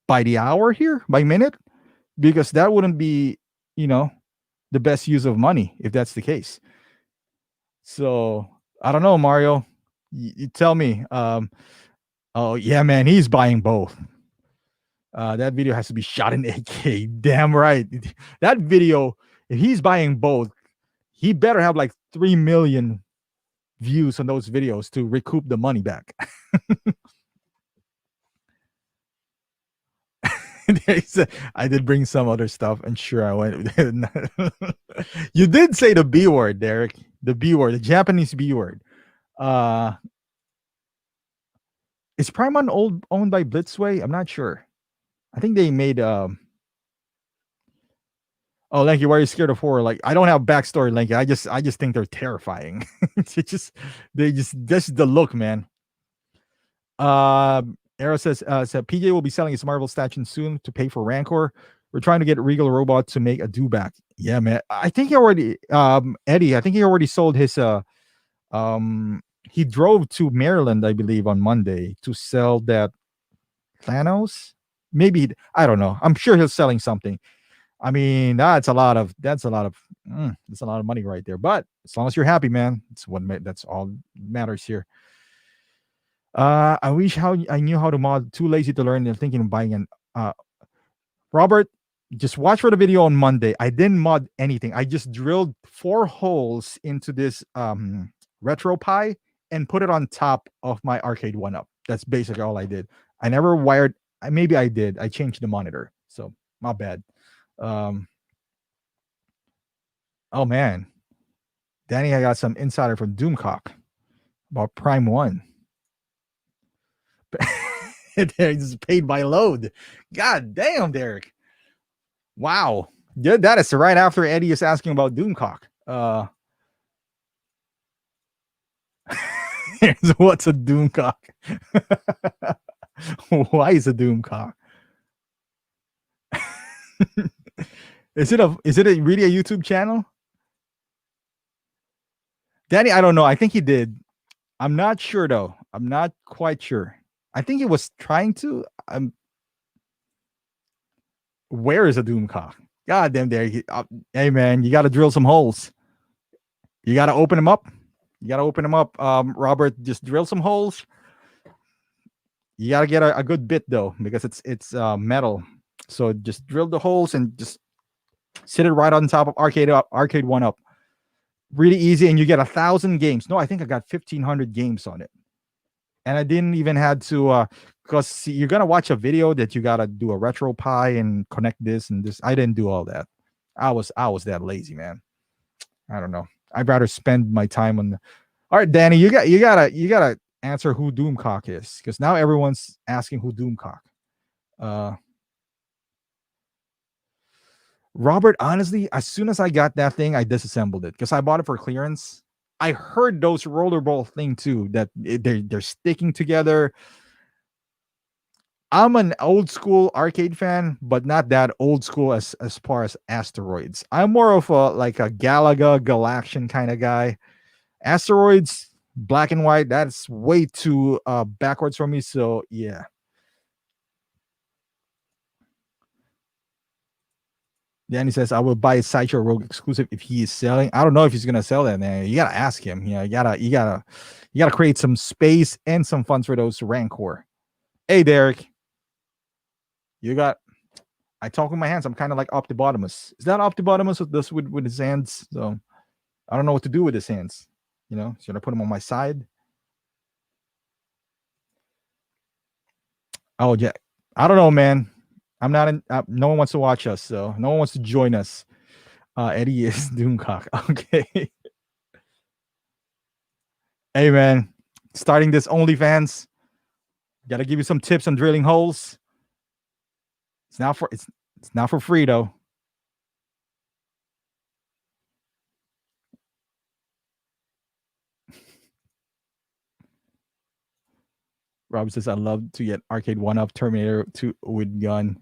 by the hour here, by minute? Because that wouldn't be, the best use of money if that's the case. So I don't know, Mario. You tell me. Oh yeah, man, he's buying both. That video has to be shot in 8K. Damn right. That video, if he's buying both, he better have like 3 million views on those videos to recoup the money back. I did bring some other stuff, and sure I went. You did say the B word, Derek. The B word, the Japanese B word. Is Prime owned by Blitzway? I'm not sure. I think they made oh, Lanky, why are you scared of horror? Like, I don't have backstory, Lanky. I just think they're terrifying. Just the look, man. Arrow says PJ will be selling his Marvel statue soon to pay for Rancor. We're trying to get Regal Robot to make a do back. Yeah, man. I think he already Eddie, I think he already sold his he drove to Maryland, I believe, on Monday to sell that Thanos. Maybe, I don't know. I'm sure he's selling something. I mean, that's a lot of money right there. But as long as you're happy, man, that's all matters here. I wish I knew how to mod. Too lazy to learn and thinking of buying an. Robert, just watch for the video on Monday. I didn't mod anything. I just drilled 4 holes into this RetroPie and put it on top of my arcade 1-up. That's basically all I did. I never wired. Maybe I did. I changed the monitor, so my bad. Oh man, Danny, I got some insider from Doomcock about Prime 1. It's paid by load. God damn, Derek. Wow. Yeah, that is right after Eddie is asking about Doomcock. What's a Doomcock? Why is a Doomcock? Is it really a YouTube channel? Danny, I don't know. I think he did. I'm not sure though. I'm not quite sure. I think he was trying to. Where is a Doomcock? God damn, there. Hey man, you got to drill some holes. You got to open them up. Robert, just drill some holes. You got to get a good bit though, because it's metal. So just drill the holes and just sit it right on top of arcade 1-up. Really easy, and you get 1,000 games. No, I think I got 1,500 games on it. And I didn't even have to, because you're gonna watch a video that you gotta do a RetroPie and connect this and this. I didn't do all that. I was that lazy, man. I don't know. I'd rather spend my time on. All right, Danny, you gotta answer who Doomcock is, because now everyone's asking who Doomcock. Robert, honestly, as soon as I got that thing, I disassembled it because I bought it for clearance. I heard those rollerball thing too, that they're sticking together. I'm an old school arcade fan, but not that old school as far as Asteroids. I'm more of a Galaga Galaxian kind of guy. Asteroids, black and white, that's way too backwards for me. So yeah. Danny says, I will buy a Sideshow Rogue exclusive if he is selling. I don't know if he's gonna sell that, man. You gotta ask him. You gotta create some space and some funds for those Rancor. Hey Derek. I talk with my hands. I'm kind of like Optibotimus. Is that Optibotimus with his hands? So I don't know what to do with his hands. You know, should I put them on my side? Oh yeah, I don't know, man. I'm not in. No one wants to watch us, so no one wants to join us. Eddie is Doomcock. Okay. Hey man, starting this OnlyFans. Gotta give you some tips on drilling holes. It's not for free though. Rob says I love to get arcade one up Terminator 2 with gun.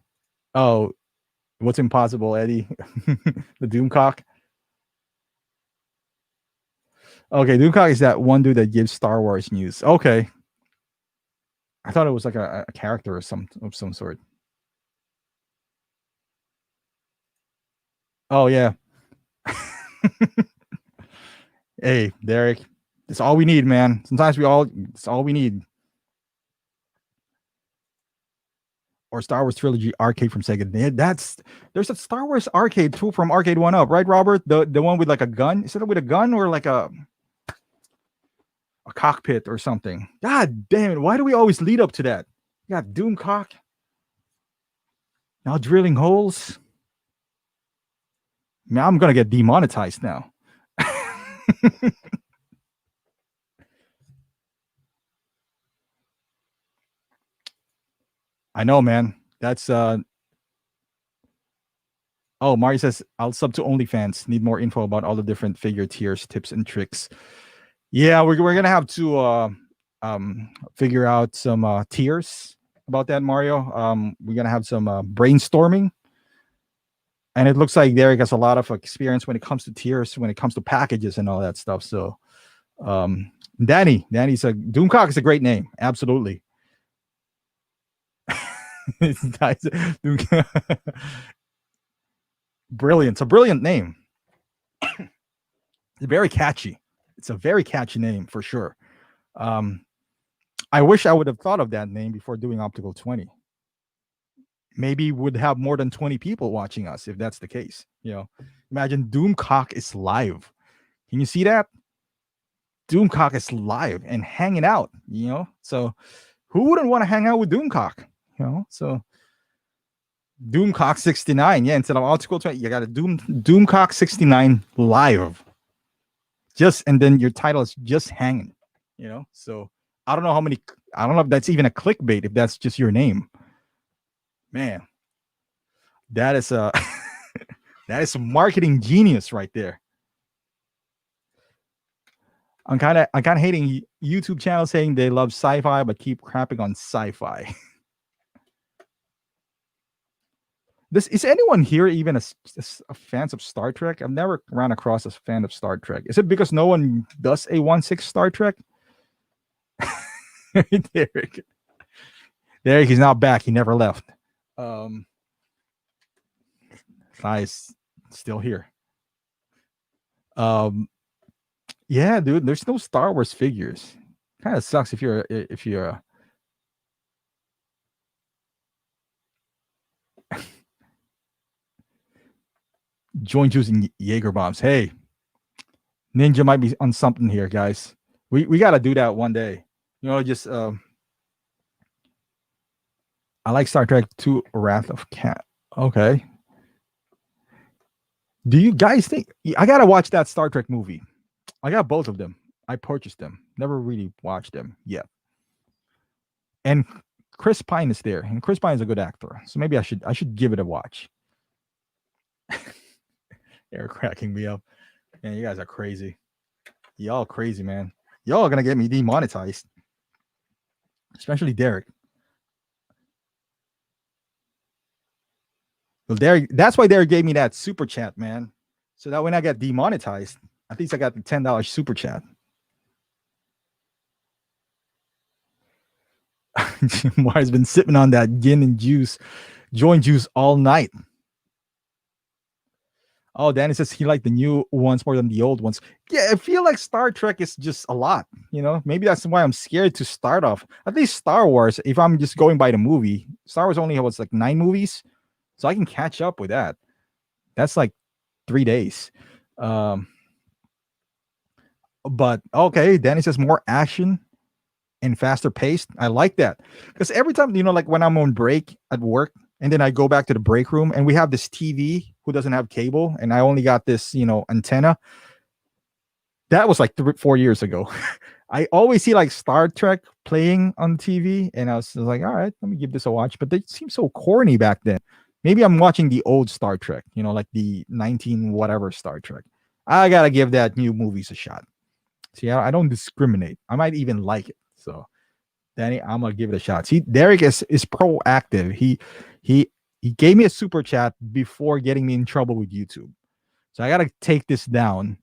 Oh, what's impossible, Eddie? The Doomcock. Okay, Doomcock is that one dude that gives Star Wars news. Okay. I thought it was like a character or some sort. Oh yeah. Hey, Derek. It's all we need, man. Sometimes it's all we need. Or Star Wars Trilogy arcade from Sega. There's a Star Wars arcade too from Arcade One Up, right, Robert? The one with like a gun. Is it with a gun or like a cockpit or something? God damn it! Why do we always lead up to that? You got Doomcock. Now drilling holes. Now I'm gonna get demonetized now. I know, man. That's Oh, Mario says I'll sub to OnlyFans. Need more info about all the different figure tiers, tips, and tricks. Yeah, we're gonna have to figure out some tiers about that, Mario. We're gonna have some brainstorming, and it looks like Derek has a lot of experience when it comes to tiers, when it comes to packages and all that stuff. So, Danny's a Doomcock is a great name, absolutely. It's nice. Brilliant. It's a brilliant name. It's very catchy. It's a very catchy name for sure. I wish I would have thought of that name before doing Optical 20. Maybe would have more than 20 people watching us if that's the case. You know, imagine Doomcock is live. Can you see that? Doomcock is live and hanging out, you know? So who wouldn't want to hang out with Doomcock? You know, so Doomcock 69. Yeah, instead of Optical 20, you got a Doomcock 69 live. And then your title is just hanging, you know? So I don't know if that's even a clickbait, if that's just your name. Man, that is a that is some marketing genius right there. I'm kind of hating YouTube channels saying they love sci-fi but keep crapping on sci-fi. Is anyone here even a fans of Star Trek? I've never ran across a fan of Star Trek. Is it because no one does a 1/6 Star Trek? Derek, he's not back. He never left. Guy's still here. Yeah, dude. There's no Star Wars figures. Kind of sucks if you're joint using Jaeger bombs. Hey, Ninja might be on something here, guys. We got to do that one day. You know, just I like Star Trek 2 Wrath of Cat. Okay. Do you guys think I got to watch that Star Trek movie? I got both of them. I purchased them. Never really watched them yet. And Chris Pine is there, and Chris Pine is a good actor. So maybe I should give it a watch. They're cracking me up. Man, you guys are crazy. Y'all crazy, man. Y'all are gonna get me demonetized. Especially Derek. Well, Derek, that's why Derek gave me that super chat, man. So that when I get demonetized, at least I got the $10 super chat. Mar's been sipping on that gin and joint juice all night. Oh, Danny says he liked the new ones more than the old ones. Yeah, I feel like Star Trek is just a lot. You know, maybe that's why I'm scared to start off. At least Star Wars, if I'm just going by the movie, Star Wars only has like 9 movies, so I can catch up with that. That's like 3 days. But okay, Danny says more action and faster paced. I like that because every time, like when I'm on break at work and then I go back to the break room and we have this TV who doesn't have cable and I only got this, antenna. That was like 4 years ago. I always see like Star Trek playing on TV, and I was like, all right, let me give this a watch. But they seem so corny back then. Maybe I'm watching the old Star Trek, like the 19 whatever Star Trek. I gotta give that new movies a shot. See, I don't discriminate. I might even like it. So, Danny, I'm gonna give it a shot. See, Derek is proactive. He gave me a super chat before getting me in trouble with YouTube. So I gotta take this down.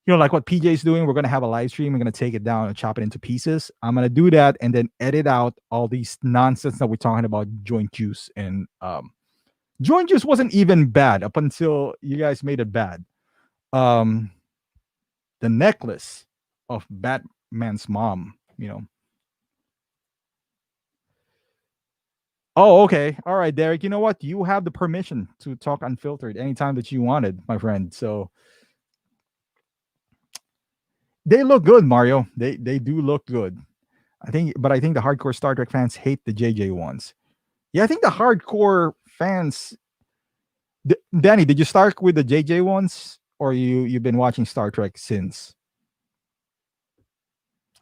Like what PJ's doing, we're going to have a live stream. We're going to take it down and chop it into pieces. I'm going to do that and then edit out all these nonsense that we're talking about joint juice. And joint juice wasn't even bad up until you guys made it bad. The necklace of Batman's mom, Oh, okay. All right, Derek. You know what? You have the permission to talk unfiltered anytime that you wanted, my friend. So they look good, Mario. They do look good. I think the hardcore Star Trek fans hate the JJ ones. Yeah, I think the hardcore fans. Danny, did you start with the JJ ones, or you've been watching Star Trek since?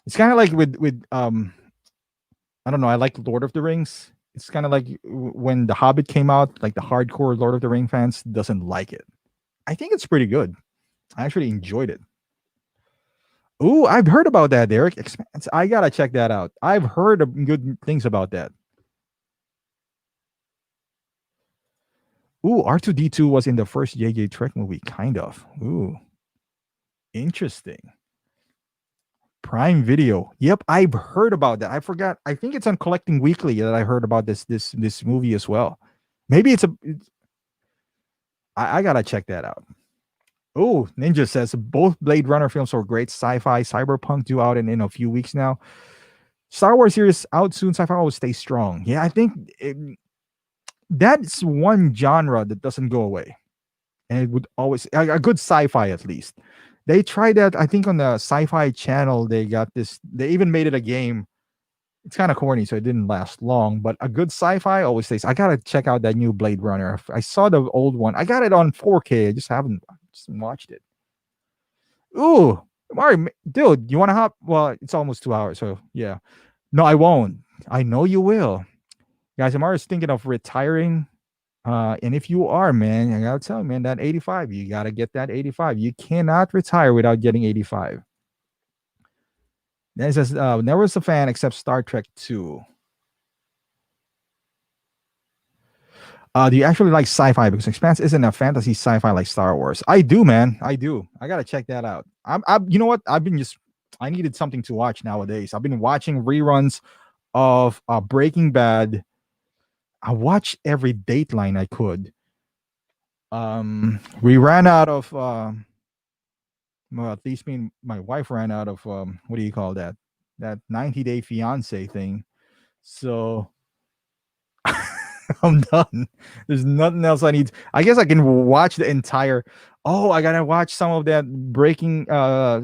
It's kind of like with I don't know. I like Lord of the Rings. It's kind of like when The Hobbit came out. Like the hardcore Lord of the Ring fans doesn't like it. I think it's pretty good. I actually enjoyed it. Ooh, I've heard about that, Derek. Expanse. I gotta check that out. I've heard good things about that. Ooh, R2D2 was in the first JJ Trek movie, kind of. Ooh, interesting. Prime Video. Yep, I've heard about that. I forgot. I think it's on Collecting Weekly that I heard about this movie as well. Maybe I gotta check that out. Oh, Ninja says both Blade Runner films are great. Sci-fi, cyberpunk due out in a few weeks now. Star Wars series out soon. Sci-fi always stays strong. Yeah, I think that's one genre that doesn't go away, and it would always a good sci-fi at least. They tried that, I think, on the Sci-Fi Channel. They got this. They even made it a game. It's kind of corny, so it didn't last long. But a good sci-fi always stays. I gotta check out that new Blade Runner. I saw the old one. I got it on 4K. I just haven't watched it. Ooh, Mario, dude, you want to hop? Well, it's almost 2 hours, so yeah. No, I won't. I know you will, guys. I'm always thinking of retiring. And if you are, man, I gotta tell you, man, that 85, you gotta get that 85. You cannot retire without getting 85. Then it says, never was a fan except Star Trek 2. Do you actually like sci-fi? Because Expanse isn't a fantasy sci-fi like Star Wars. I do, man. I do. I gotta check that out. You know what? I needed something to watch nowadays. I've been watching reruns of Breaking Bad. I watched every Dateline I could. We ran out of well, at least me and my wife ran out of what do you call that 90-day fiance thing. So I'm done. There's nothing else I need. I guess I can watch the entire. Oh, I gotta watch some of that Breaking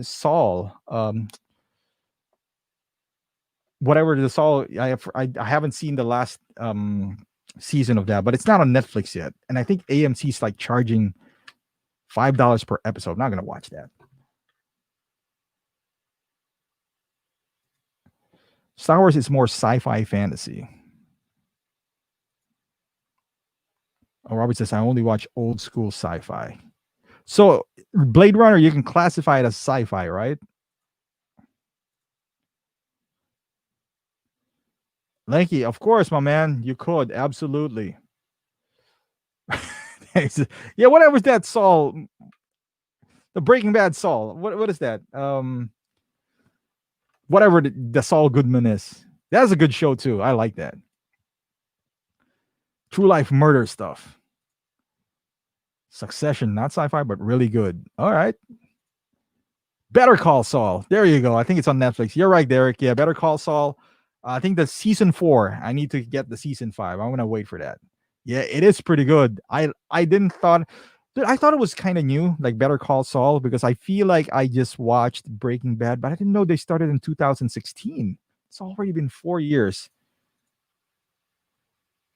Saul. Whatever the Saul. I haven't seen the last season of that, but it's not on Netflix yet. And I think AMC's like charging $5 per episode. I'm not gonna watch that. Star Wars is more sci-fi fantasy. Oh, Robert says I only watch old school sci-fi. So Blade Runner, you can classify it as sci-fi, right? Lanky, of course, my man. You could absolutely. Yeah, whatever's that Saul, the Breaking Bad Saul. What is that? Whatever the Saul Goodman is. That's a good show too. I like that. True life murder stuff. Succession, not sci-fi, but really good. All right. Better Call Saul. There you go. I think it's on Netflix. You're right, Derek. Yeah, Better Call Saul. I think that's season 4. I need to get the season 5. I'm gonna wait for that. Yeah, it is pretty good. I didn't thought Dude, I thought it was kind of new, like Better Call Saul, because I feel like I just watched Breaking Bad, but I didn't know they started in 2016. It's already been 4 years.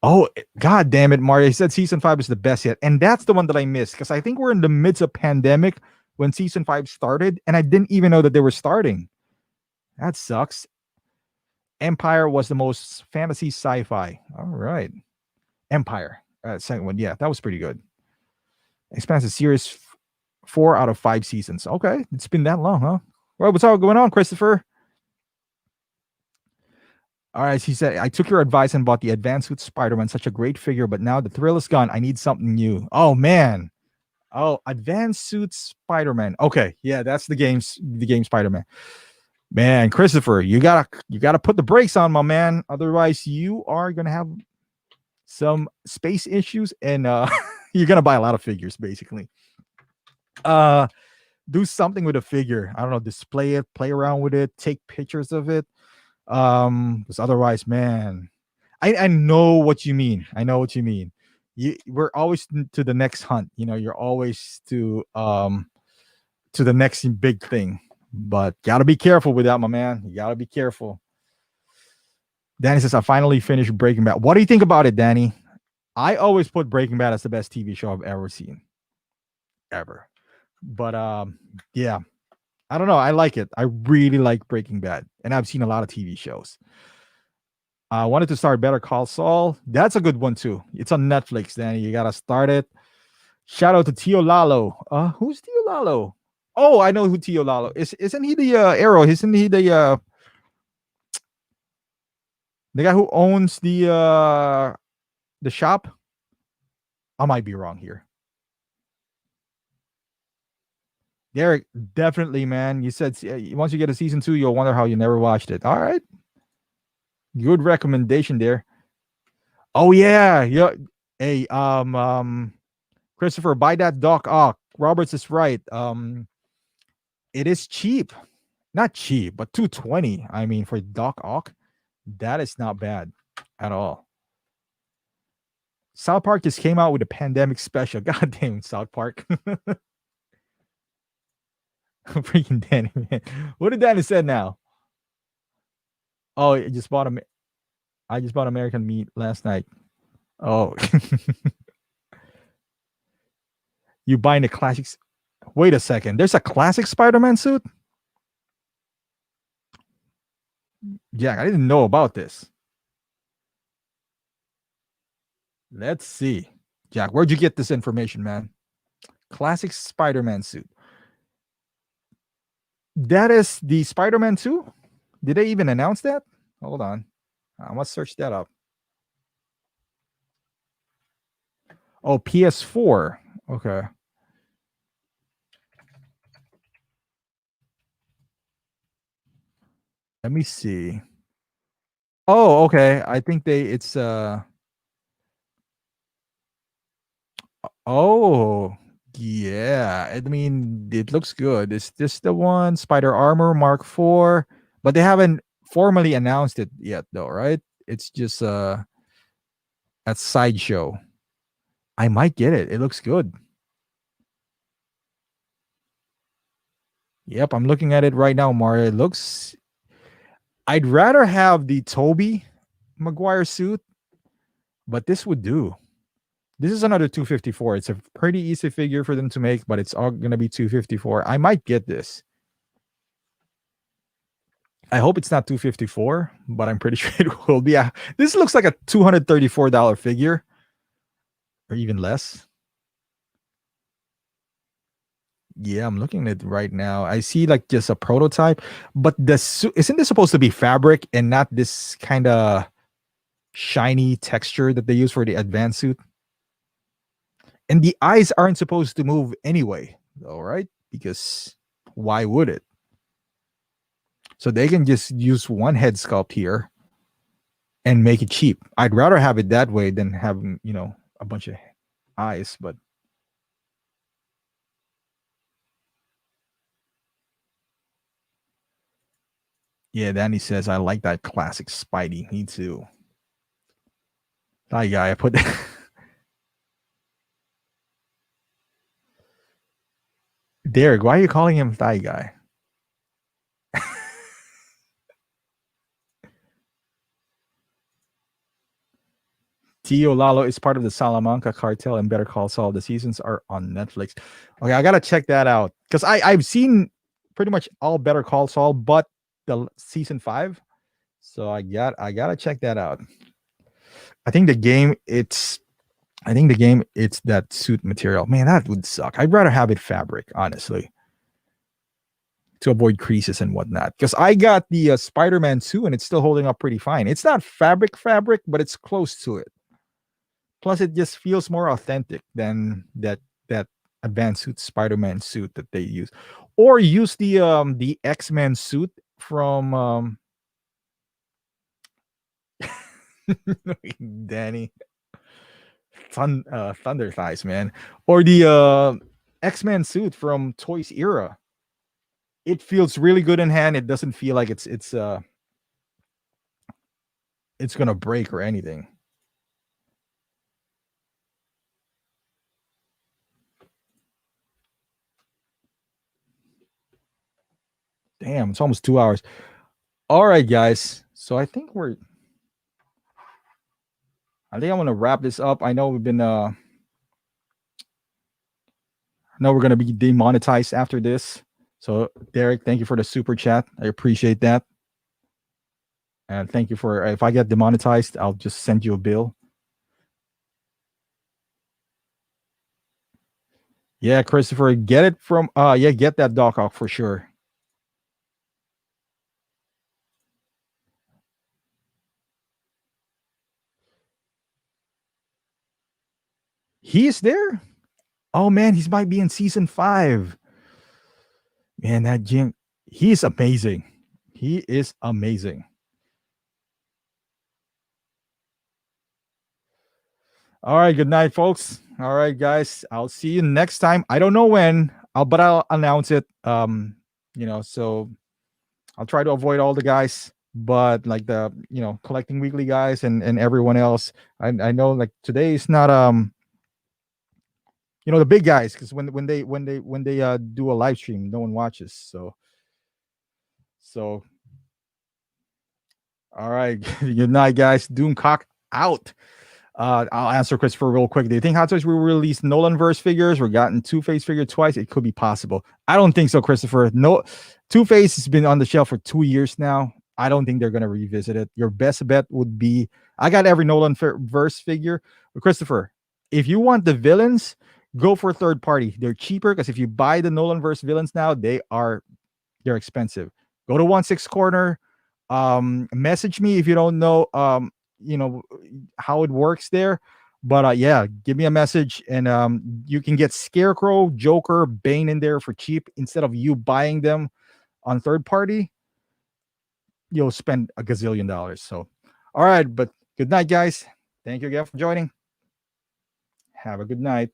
Oh, god damn it, Mario. He said season 5 is the best yet. And that's the one that I missed because I think we're in the midst of pandemic when season 5 started, and I didn't even know that they were starting. That sucks. Empire was the most fantasy sci-fi. All right. Empire. Second one. Yeah, that was pretty good. Expansive series, 4 out of 5 seasons. Okay. It's been that long, huh? Well, what's all going on, Christopher? All right, he said, I took your advice and bought the Advanced Suit Spider-Man, such a great figure, but now the thrill is gone. I need something new. Oh man. Oh, Advanced Suit Spider-Man. Okay, yeah, that's the game Spider-Man. Man, Christopher, you gotta put the brakes on, my man. Otherwise, you are gonna have some space issues, and you're gonna buy a lot of figures, basically. Do something with a figure. I don't know, display it, play around with it, take pictures of it. Because otherwise, man, I know what you mean. I know what you mean. We're always to the next hunt. You're always to the next big thing. But gotta be careful with that, my man. You gotta be careful. Danny says, I finally finished Breaking Bad. What do you think about it, Danny? I always put Breaking Bad as the best TV show I've ever seen. Ever. But yeah. I don't know. I like it. I really like Breaking Bad. And I've seen a lot of TV shows. I wanted to start Better Call Saul. That's a good one too. It's on Netflix, Danny. You gotta start it. Shout out to Tio Lalo. Who's Tio Lalo? Oh, I know who Tio Lalo is. Isn't he the Arrow? Isn't he the guy who owns the shop? I might be wrong here. Derek, definitely, man. You said once you get a season 2, you'll wonder how you never watched it. All right, good recommendation there. Oh yeah, yeah. Hey, Christopher, buy that Doc Ock. Roberts is right. It is cheap, not cheap, but 220. I mean, for Doc Ock, that is not bad at all. South Park just came out with a pandemic special. God damn, South Park. Freaking Danny, man. What did Danny say now? Oh, I just bought American meat last night. Oh, you buying the classics? Wait a second. There's a classic Spider-Man suit? Jack, I didn't know about this. Let's see. Jack, where'd you get this information, man? Classic Spider-Man suit. That is the Spider-Man 2? Did they even announce that? Hold on. I must search that up. Oh, PS4. Okay. Let me see. Oh, okay. I think it's oh, yeah. I mean, it looks good. Is this the one? Spider Armor Mark IV? But they haven't formally announced it yet, though, right? It's just at Sideshow. I might get it. It looks good. Yep, I'm looking at it right now, Mario. It looks. I'd rather have the Toby Maguire suit, but this would do. This is another 254. It's a pretty easy figure for them to make, but it's all gonna be 254. I might get this. I hope it's not 254, but I'm pretty sure it will be. This looks like a $234 figure, or even less. Yeah, I'm looking at it right now. I see like just a prototype, but isn't this supposed to be fabric and not this kind of shiny texture that they use for the advanced suit? And the eyes aren't supposed to move anyway, though, right? Because why would it? So they can just use one head sculpt here and make it cheap. I'd rather have it that way than having, a bunch of eyes, but yeah, Danny says, I like that classic Spidey. Me too. Hi, guy. I put Derek, why are you calling him Thigh Guy? Tio Lalo is part of the Salamanca cartel and Better Call Saul. The seasons are on Netflix. Okay, I gotta check that out because I've seen pretty much all Better Call Saul, but the season 5. So I gotta check that out. I think the game it's that suit material. Man, that would suck. I'd rather have it fabric, honestly, to avoid creases and whatnot. Because I got the Spider-Man suit and it's still holding up pretty fine. It's not fabric, but it's close to it. Plus, it just feels more authentic than that advanced suit Spider-Man suit that they use, or use the X-Men suit from Danny Thunder Thighs, man, or the X-Men suit from Toys Era. It feels really good in hand. It doesn't feel like it's gonna break or anything. Damn, it's almost 2 hours. All right, guys. So I think I'm gonna wrap this up. I know I know we're gonna be demonetized after this. So Derek, thank you for the super chat. I appreciate that. And thank you for if I get demonetized, I'll just send you a bill. Yeah, Christopher, get it from get that Doc Ock for sure. He is there? Oh man, he might be in season 5. Man, that Jim, he's amazing. He is amazing. All right, good night, folks. All right, guys. I'll see you next time. I don't know when, but I'll announce it. So I'll try to avoid all the guys, but like the collecting weekly guys and everyone else. I know like today is not the big guys because when they do a live stream, no one watches. So all right, good night, guys. Doomcock out. I'll answer Christopher real quick. Do you think Hot Toys will release Nolanverse figures or gotten Two-Face figure twice? It could be possible. I don't think so, Christopher. No, Two-Face has been on the shelf for 2 years now. I don't think they're going to revisit it. Your best bet would be I got every Nolanverse figure. But Christopher, if you want the villains, go for third party. They're cheaper because if you buy the Nolanverse villains now, they're expensive. Go to 1/6 corner. Message me if you don't know how it works there, but yeah, give me a message and you can get Scarecrow, Joker, Bane in there for cheap instead of you buying them on third party. You'll spend a gazillion dollars. So all right, but good night, guys. Thank you again for joining. Have a good night.